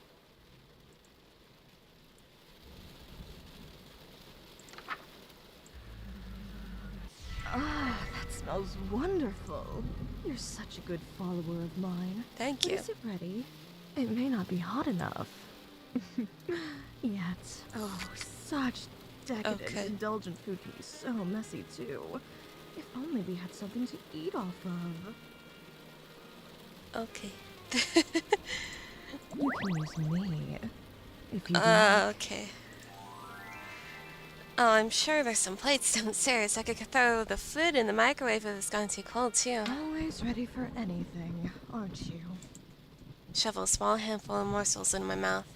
Ah, that smells wonderful. You're such a good follower of mine. Thank you. Is it ready? It may not be hot enough. Yet. Oh, such decadent, Okay. indulgent food can be so messy, too. If only we had something to eat off of. Okay. You can use me. If you like. Okay. Oh, I'm sure there's some plates downstairs. I could throw the food in the microwave if it's gotten too cold, too. Always ready for anything, aren't you? Shovel a small handful of morsels in my mouth.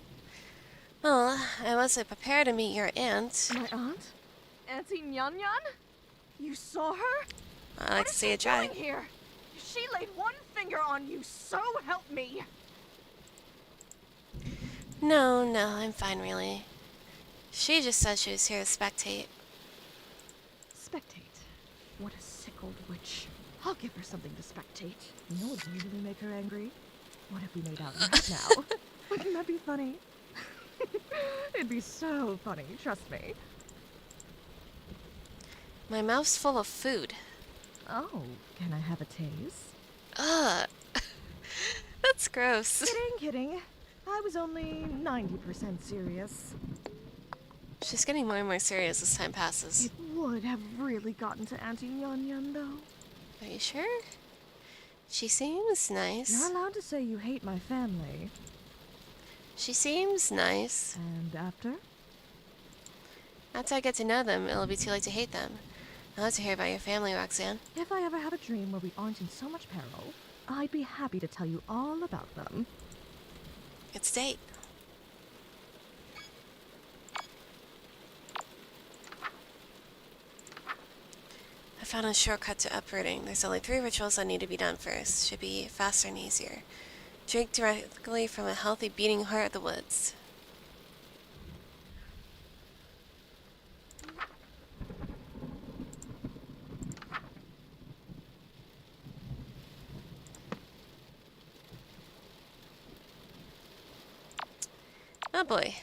Well, I wasn't prepared to meet your aunt. My aunt? Auntie Nyan Nyan? You saw her? I like to see it try. Here? She laid one finger on you, so help me! No, I'm fine, really. She just said she was here to spectate. Spectate? What a sick old witch. I'll give her something to spectate. You know what would usually make her angry? What if we made out right now? Wouldn't that be funny? It'd be so funny, trust me. My mouth's full of food. Oh, can I have a taste? Ugh. That's gross. Kidding. I was only 90% serious. She's getting more and more serious as time passes. It would have really gotten to Auntie Yan Yan, though. Are you sure? She seems nice. You're allowed to say you hate my family. She seems nice. And after? After I get to know them, it'll be too late to hate them. I'd love to hear about your family, Roxanne. If I ever have a dream where we aren't in so much peril, I'd be happy to tell you all about them. It's date. I found a shortcut to uprooting. There's only 3 rituals that need to be done first. Should be faster and easier. Drink directly from a healthy beating heart of the woods. Oh boy.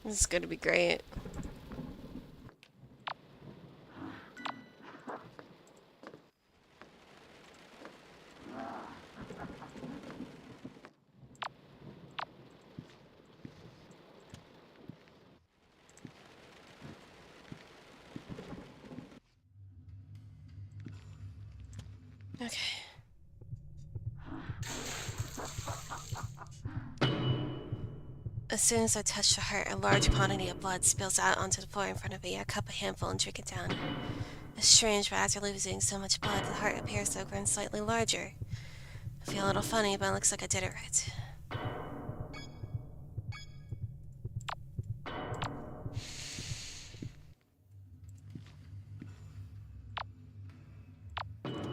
This is going to be great. Okay. As soon as I touch the heart, a large quantity of blood spills out onto the floor in front of me. I cup a handful and drink it down. It's strange, but after losing so much blood, the heart appears to have grown slightly larger. I feel a little funny, but it looks like I did it right.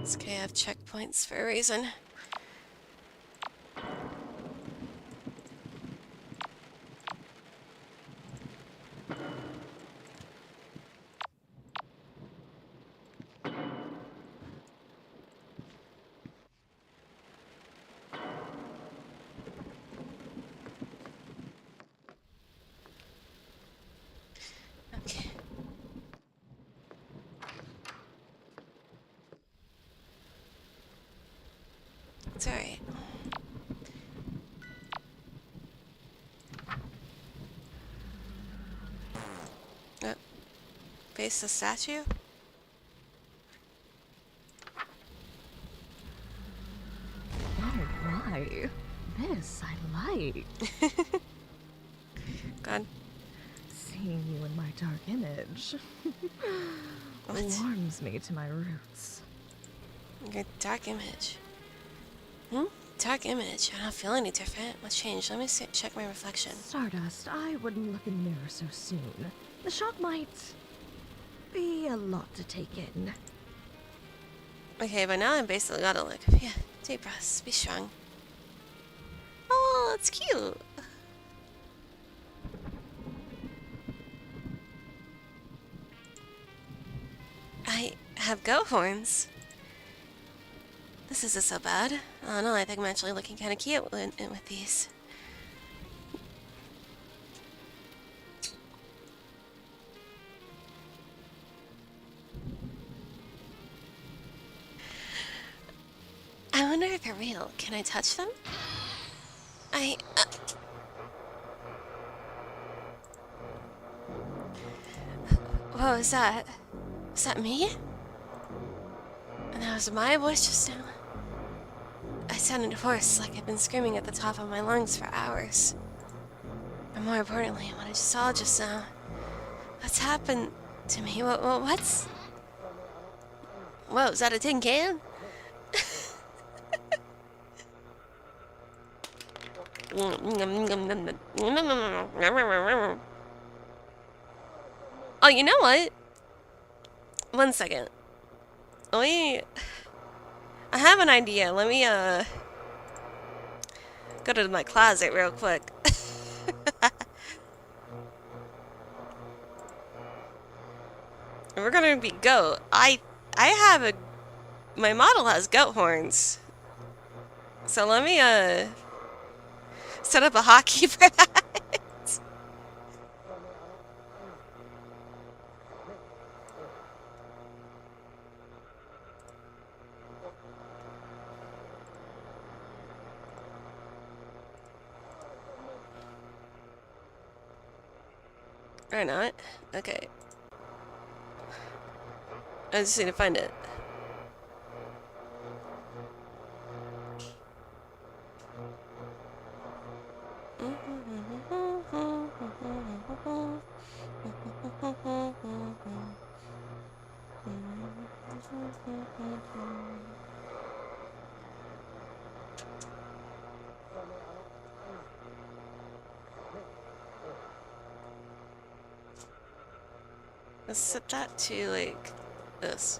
It's okay, I have checkpoints for a reason. Okay. It's alright. Face the statue? Oh my. This I like. God. Seeing you in my dark image What? warms me to my roots. Your dark image. Hmm? Dark image? I don't feel any different. What's changed? Let me check my reflection. Stardust, I wouldn't look in the mirror so soon. The shock might be a lot to take in. Okay, but now I'm basically gotta look. Yeah, deep breaths. Be strong. Oh, that's cute. I have goat horns. This isn't so bad. Oh no, I think I'm actually looking kind of cute with these. I wonder if they're real. Can I touch them? What was that? Was that me? And that was my voice just now? I sounded hoarse, like I'd been screaming at the top of my lungs for hours. But more importantly, what I just saw just now. What's happened to me? What's... Whoa, is that a tin can? Oh, you know what? 1 second. I have an idea. Let me, go to my closet real quick. We're gonna be goat. I have my model has goat horns. So let me, set up a hotkey for that. Or not. Okay. I just need to find it. Let's set that to like this.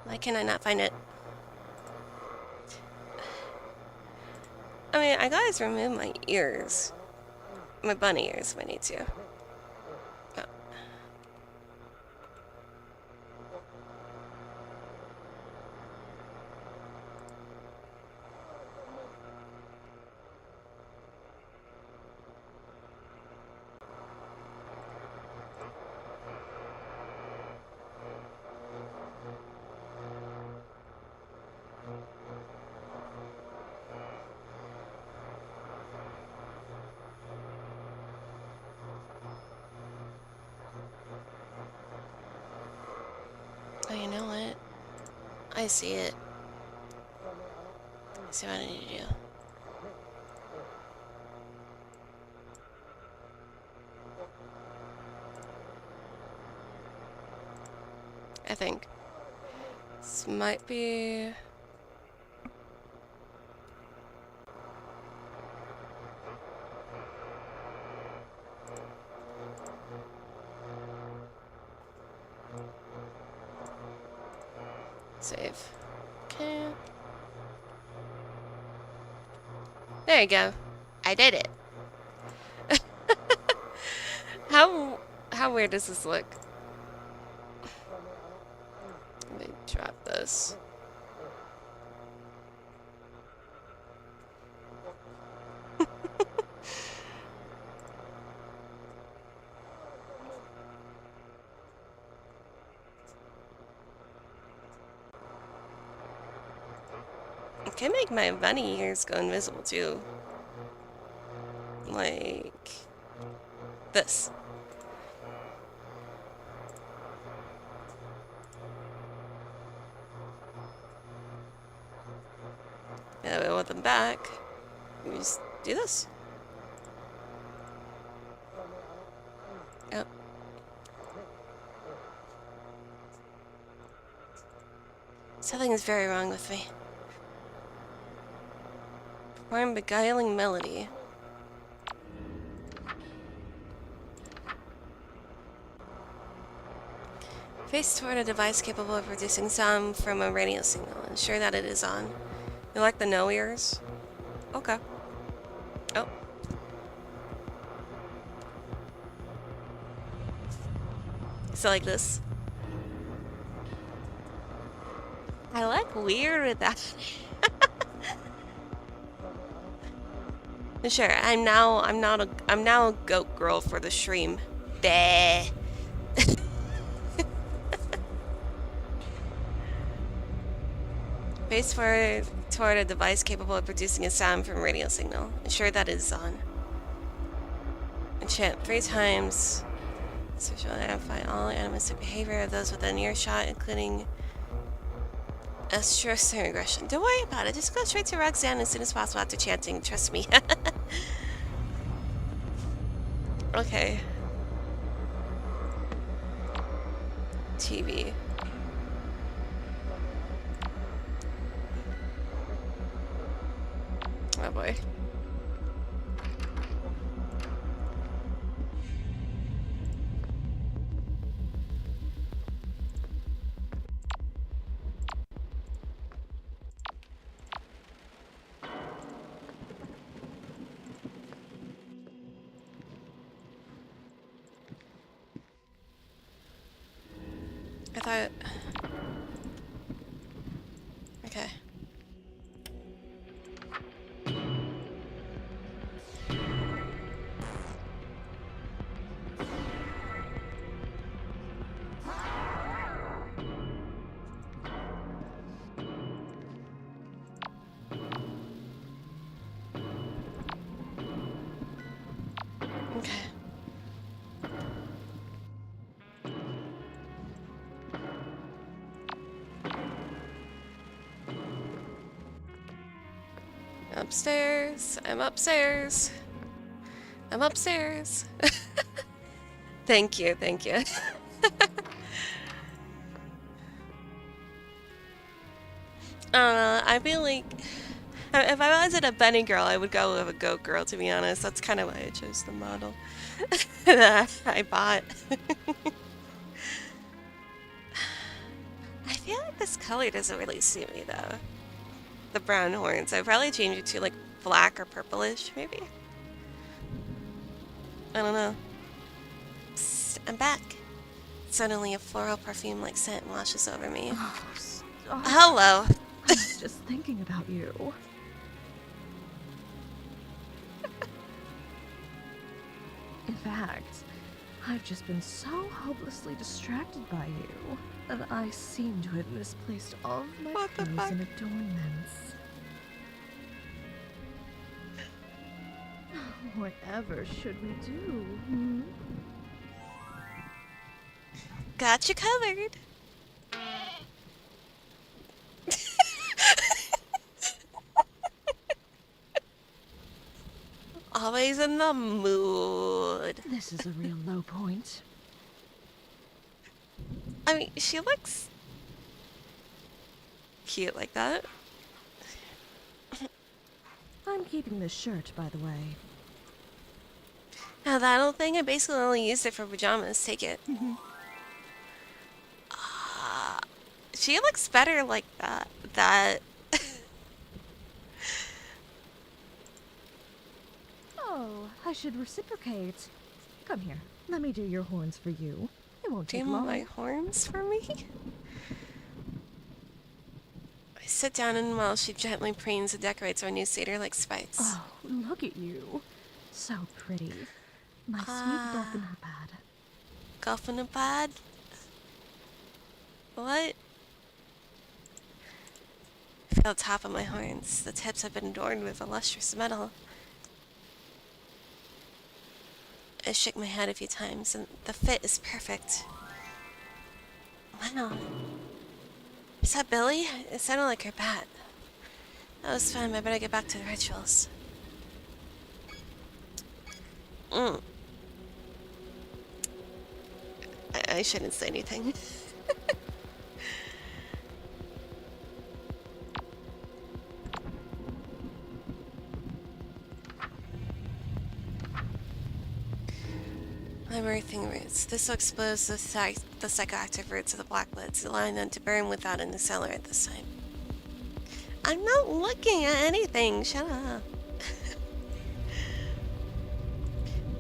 Why can I not find it? I mean, I gotta remove my ears. My bunny ears if I need to. Oh. Oh, you know what? I see it. I see what I need to do. I think. This might be... Save. Okay. There you go. I did it. How weird does this look? Let me drop this. I can make my bunny ears go invisible too. Like this. That way I want them back. We just do this. Yep. Something is very wrong with me. Perform beguiling melody. Face toward a device capable of producing sound from a radio signal. Ensure that it is on. You like the no ears? Okay. Oh. So like this. I like weird with that. Sure, I'm now a goat girl for the stream. Bah. Face forward toward a device capable of producing a sound from a radio signal. Ensure that it is on. Enchant 3 times. This will identify all animalistic behavior of those within earshot, including stress and aggression. Don't worry about it. Just go straight to Roxanne as soon as possible after chanting. Trust me. Okay. TV. Oh boy. I thought... Okay. Okay. Upstairs. I'm upstairs. I'm upstairs. Thank you, thank you. I feel like if I wasn't a bunny girl, I would go with a goat girl, to be honest. That's kind of why I chose the model that I bought. I feel like this color doesn't really suit me, though. The brown horns. I'd probably change it to, like, black or purplish, maybe? I don't know. Psst, I'm back. Suddenly a floral perfume-like scent washes over me. Oh, stop. Hello. I was just thinking about you. In fact, I've just been so hopelessly distracted by you that I seem to have misplaced all of my What the clothes fuck? and adornments. Whatever should we do? Hmm? Got you covered. Always in the mood. This is a real low point. I mean, she looks cute like that. I'm keeping this shirt, by the way. Now that old thing, I basically only used it for pajamas. Take it. She looks better like that. Oh, I should reciprocate. Come here. Let me do your horns for you. It won't take Do long. my horns for me? I sit down and while she gently preens and decorates our new cedar like spikes. Oh, look at you. So pretty. My sweet dolphin pad. Golf in a pad? What? I feel the top of my horns. The tips have been adorned with a lustrous metal. I shook my head a few times, and the fit is perfect. Wow. Is that Billy? It sounded like her bat. That was fun. I better get back to the rituals. I shouldn't say anything. I'm earthing roots. This will expose the psychoactive roots of the blacklids, allowing them to burn without in the cellar at this time. I'm not looking at anything. Shut up.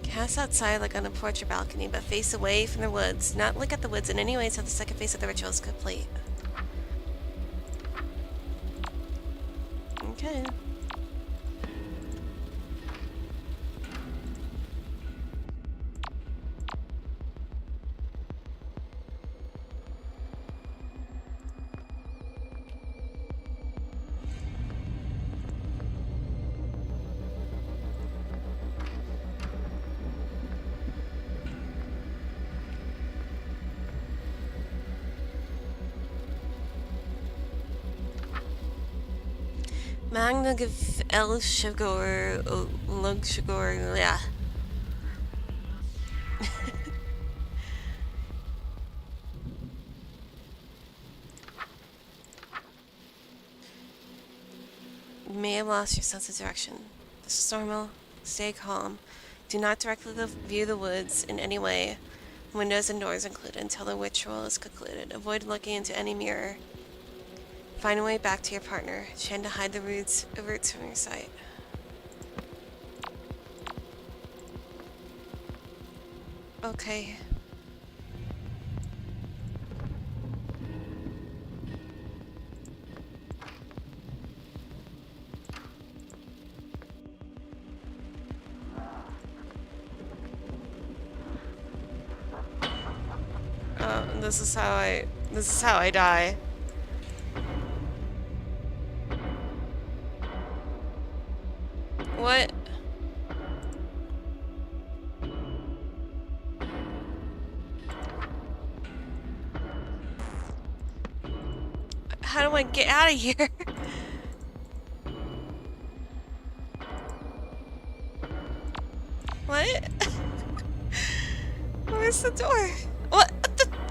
Cast outside like on a porch or balcony, but face away from the woods. Not look at the woods in any way until the second phase of the ritual is complete. Okay. Magna El Shagor Lug Shagor, yeah. You may have lost your sense of direction. This is normal. Stay calm. Do not directly view the woods in any way, windows and doors included, until the ritual is concluded. Avoid looking into any mirror. Find a way back to your partner. Trying to hide the roots from your sight. Okay. This is how I die. What? How do I get out of here? What? Where's the door? What the?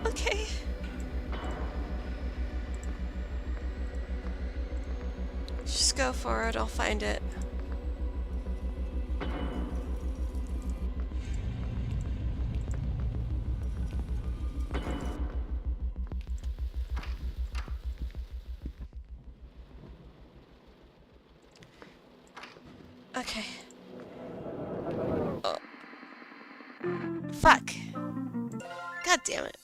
Okay. Just go for it, I'll find it. Okay. Oh. Fuck. God damn it.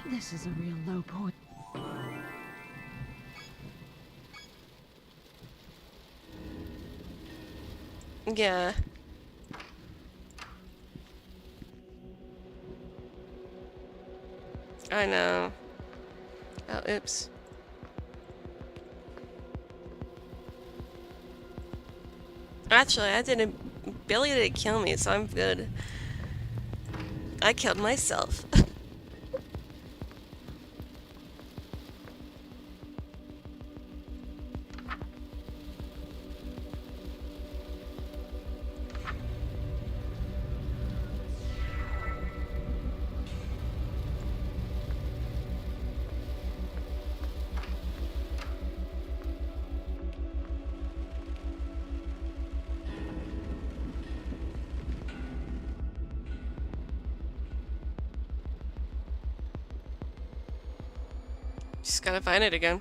This is a real low point. Yeah. I know. Oh, oops. Actually, I didn't. Billy didn't kill me, so I'm good. I killed myself. Just gotta find it again.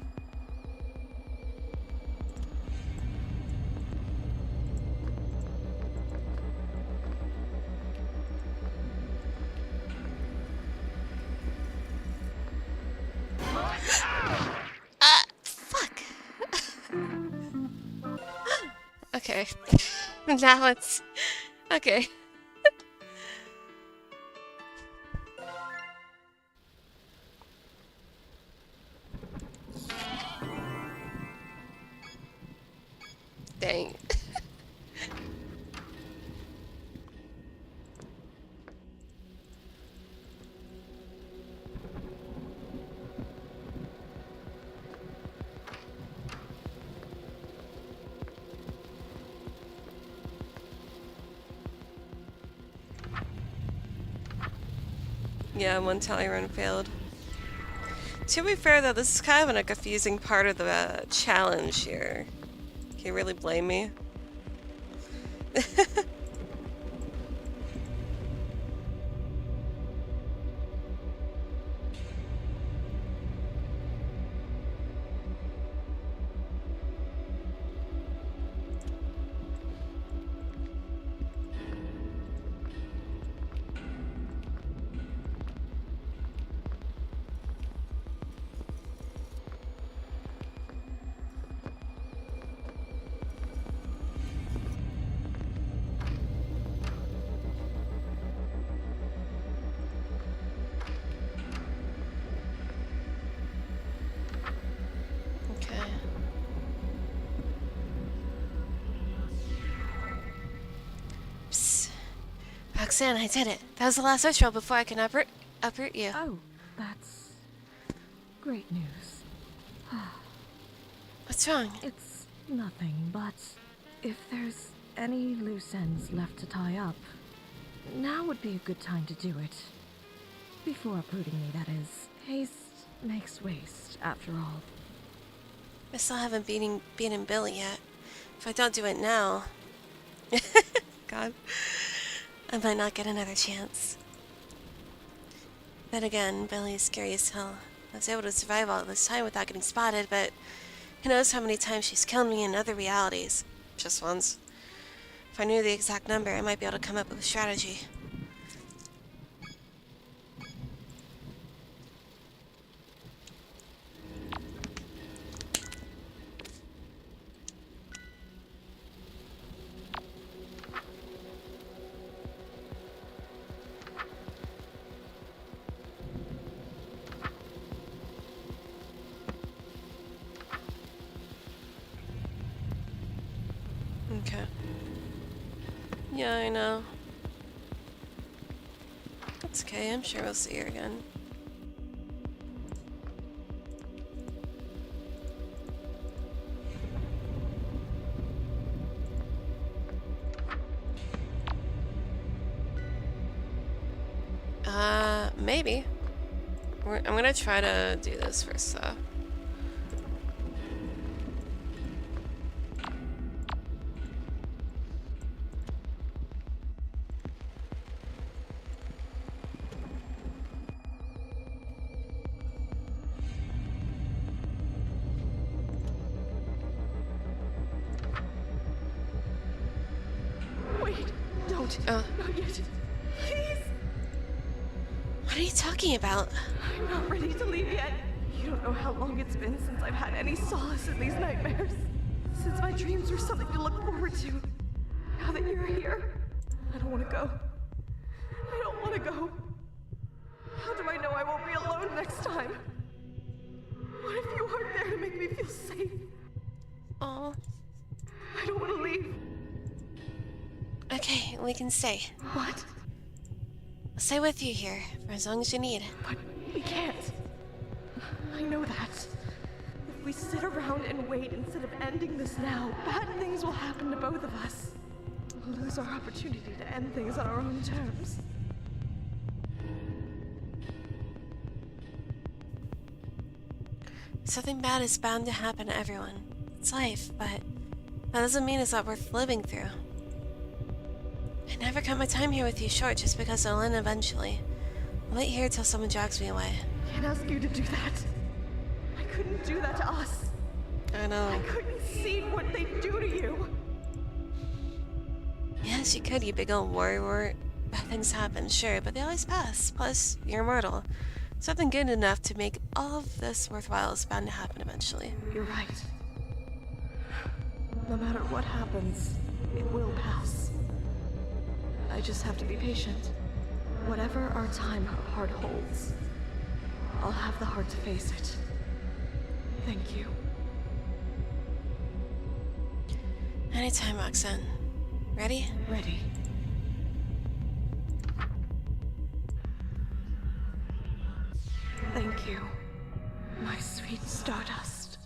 Fuck. Okay. Now it's... Okay. Dang. Yeah, one tally run failed. To be fair though, this is kind of a confusing part of the challenge here. Can you really blame me? Roxanne, I did it. That was the last ritual before I can uproot you. Oh, that's great news. What's wrong? It's nothing, but if there's any loose ends left to tie up, now would be a good time to do it. Before uprooting me, that is. Haste makes waste, after all. I still haven't beaten Billy yet. If I don't do it now... God. I might not get another chance. Then again, Billy's scary as hell. I was able to survive all this time without getting spotted, but who knows how many times she's killed me in other realities. Just once. If I knew the exact number, I might be able to come up with a strategy. Okay. Yeah, I know. It's okay, I'm sure we'll see her again. Maybe. I'm gonna try to do this first, though. Wait, don't. Oh. Not yet. Please. What are you talking about? I'm not ready to leave yet. You don't know how long it's been since I've had any solace in these nightmares. Since my dreams were something to look forward to. Now that you're here, I don't want to go. I don't want to go. How do I know I won't be alone next time? What if you aren't there to make me feel safe? Oh. I don't want to leave. Okay, we can stay. What? I'll stay with you here for as long as you need. But we can't. I know that. If we sit around and wait instead of ending this now, bad things will happen to both of us. We'll lose our opportunity to end things on our own terms. Something bad is bound to happen to everyone. It's life, but that doesn't mean it's not worth living through. I never cut my time here with you short just because I'll end eventually. I'll wait here till someone drags me away. I can't ask you to do that. I couldn't do that to us. I know. I couldn't see what they do to you. Yes, you could, you big old warrior. Bad things happen, sure, but they always pass. Plus, you're immortal. Something good enough to make all of this worthwhile is bound to happen eventually. You're right. No matter what happens, it will pass. I just have to be patient. Whatever our time heart holds, I'll have the heart to face it. Thank you. Anytime, Roxanne. Ready? Ready. Thank you, my sweet Stardust.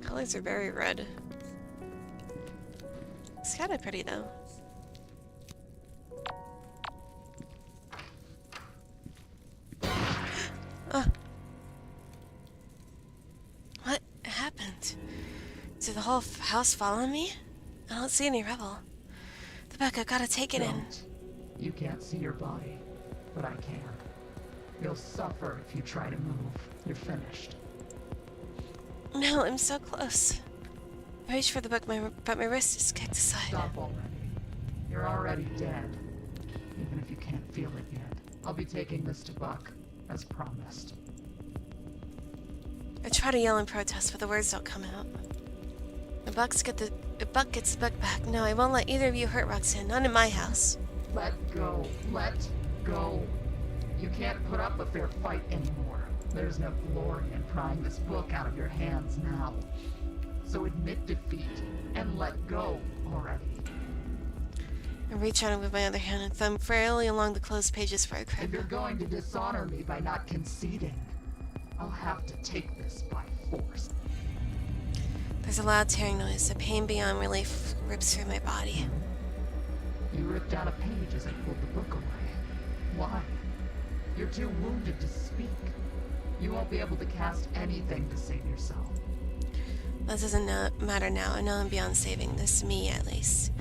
Colors are very red. It's kind of pretty though. What happened? Did the whole house follow me? I don't see any rebel. The book, I've got to take it in. Don't. You can't see your body, but I can. You'll suffer if you try to move. You're finished. No, I'm so close. I reach for the book, but my wrist is kicked aside. Stop already. You're already dead. Even if you can't feel it yet. I'll be taking this to Buck, as promised. I try to yell in protest, but the words don't come out. Buck gets the book back. No, I won't let either of you hurt Roxanne. Not in my house. Let go. Let go. You can't put up a fair fight anymore. There's no glory in prying this book out of your hands now. So admit defeat and let go already. I reach out with my other hand and thumb frailly along the closed pages for a grip. If you're going to dishonor me by not conceding, I'll have to take this by force. There's a loud tearing noise. A pain beyond relief rips through my body. You ripped out a page as I pulled the book away. Why? You're too wounded to speak. You won't be able to cast anything to save yourself. That doesn't matter now. I know I'm beyond saving. This is me, at least.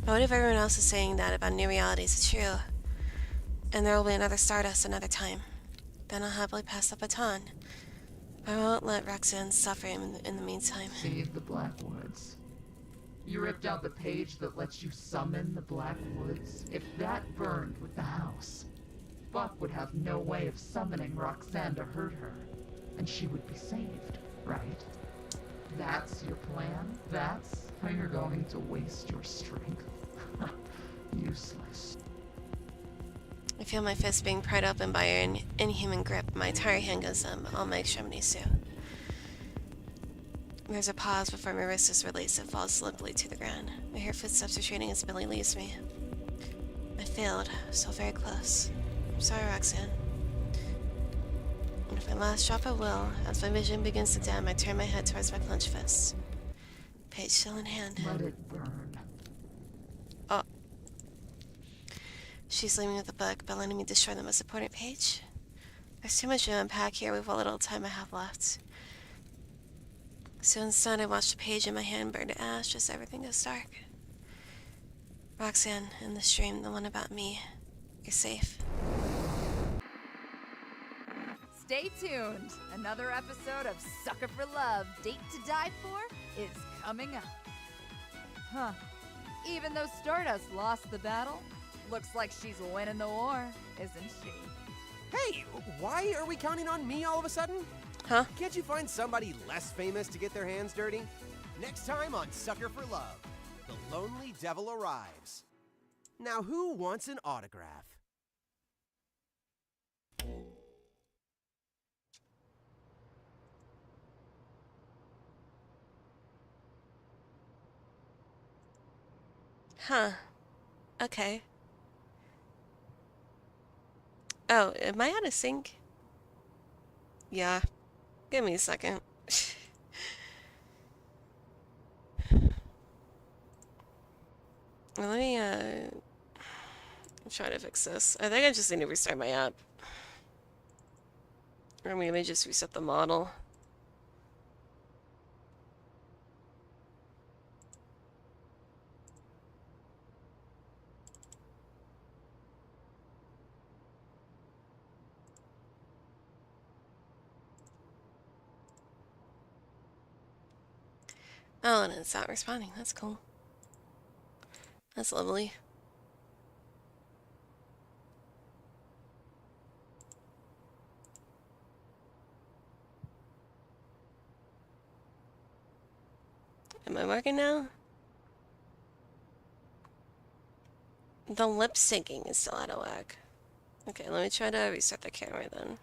But what if everyone else is saying that about new realities is true? And there will be another Stardust another time. Then I'll happily pass the baton. I won't let Roxanne suffer in the meantime. Save the Blackwoods. You ripped out the page that lets you summon the Blackwoods. If that burned with the house, Buck would have no way of summoning Roxanne to hurt her, and she would be saved, right? That's your plan? That's how you're going to waste your strength? Useless. I feel my fist being pried open by an inhuman grip. My entire hand goes all my extremities too. There's a pause before my wrist is released and falls limply to the ground. I hear footsteps retreating as Billy leaves me. I failed, so very close. I'm sorry, Roxanne. And with my last drop of will, as my vision begins to dim, I turn my head towards my clenched fist. Page still in hand. Let it burn. Oh. She's leaving with the book, but letting me destroy the most important page? There's too much to unpack here with what little time I have left. So instead, I watch the page in my hand burn to ash as everything goes dark. Roxanne, in this dream, the one about me, you're safe. Stay tuned. Another episode of Sucker for Love, Date to Die For is coming up. Huh. Even though Stardust lost the battle, looks like she's winning the war, isn't she? Hey, why are we counting on me all of a sudden? Huh? Can't you find somebody less famous to get their hands dirty? Next time on Sucker for Love, the lonely devil arrives. Now who wants an autograph? Huh. Okay. Oh, am I out of sync? Yeah. Give me a second. Let me, try to fix this. I think I just need to restart my app. Or maybe just reset the model. Oh, and it's not responding. That's cool. That's lovely. Am I working now? The lip syncing is still out of whack. Okay, let me try to restart the camera then.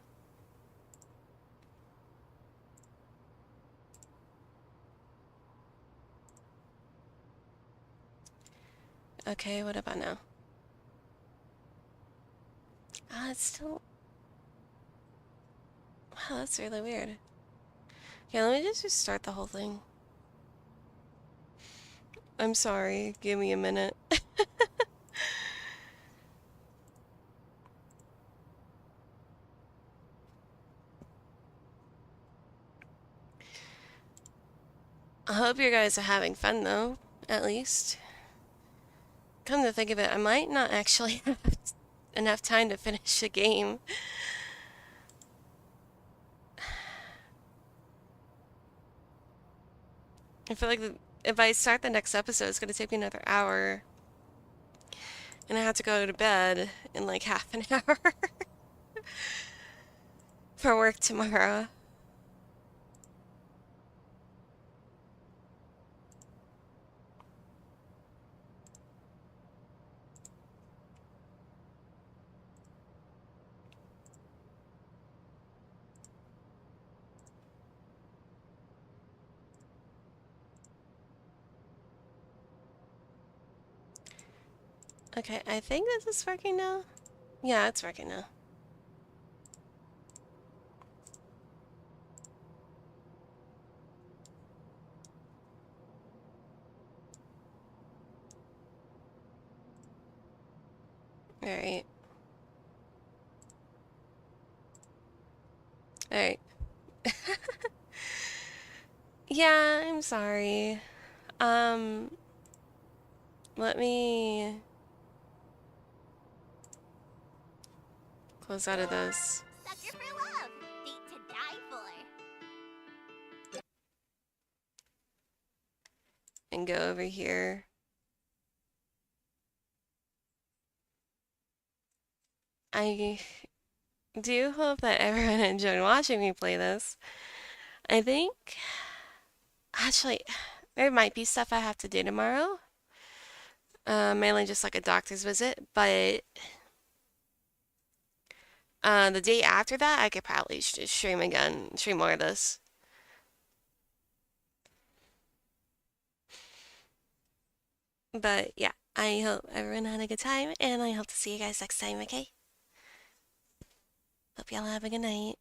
Okay, what about now? Ah, it's still... Wow, that's really weird. Okay, let me just restart the whole thing. I'm sorry, give me a minute. I hope you guys are having fun though, at least. Come to think of it, I might not actually have enough time to finish the game. I feel like if I start the next episode, it's going to take me another hour. And I have to go to bed in like half an hour for work tomorrow. Okay, I think this is working now. Yeah, it's working now. Alright. Alright. Yeah, I'm sorry. Let me... close out of this. Sucker for love. Date to die for. And go over here. I do hope that everyone enjoyed watching me play this. I think, actually, there might be stuff I have to do tomorrow. Mainly just like a doctor's visit, but the day after that, I could probably just stream again, stream more of this. But yeah, I hope everyone had a good time, and I hope to see you guys next time, okay? Hope y'all have a good night.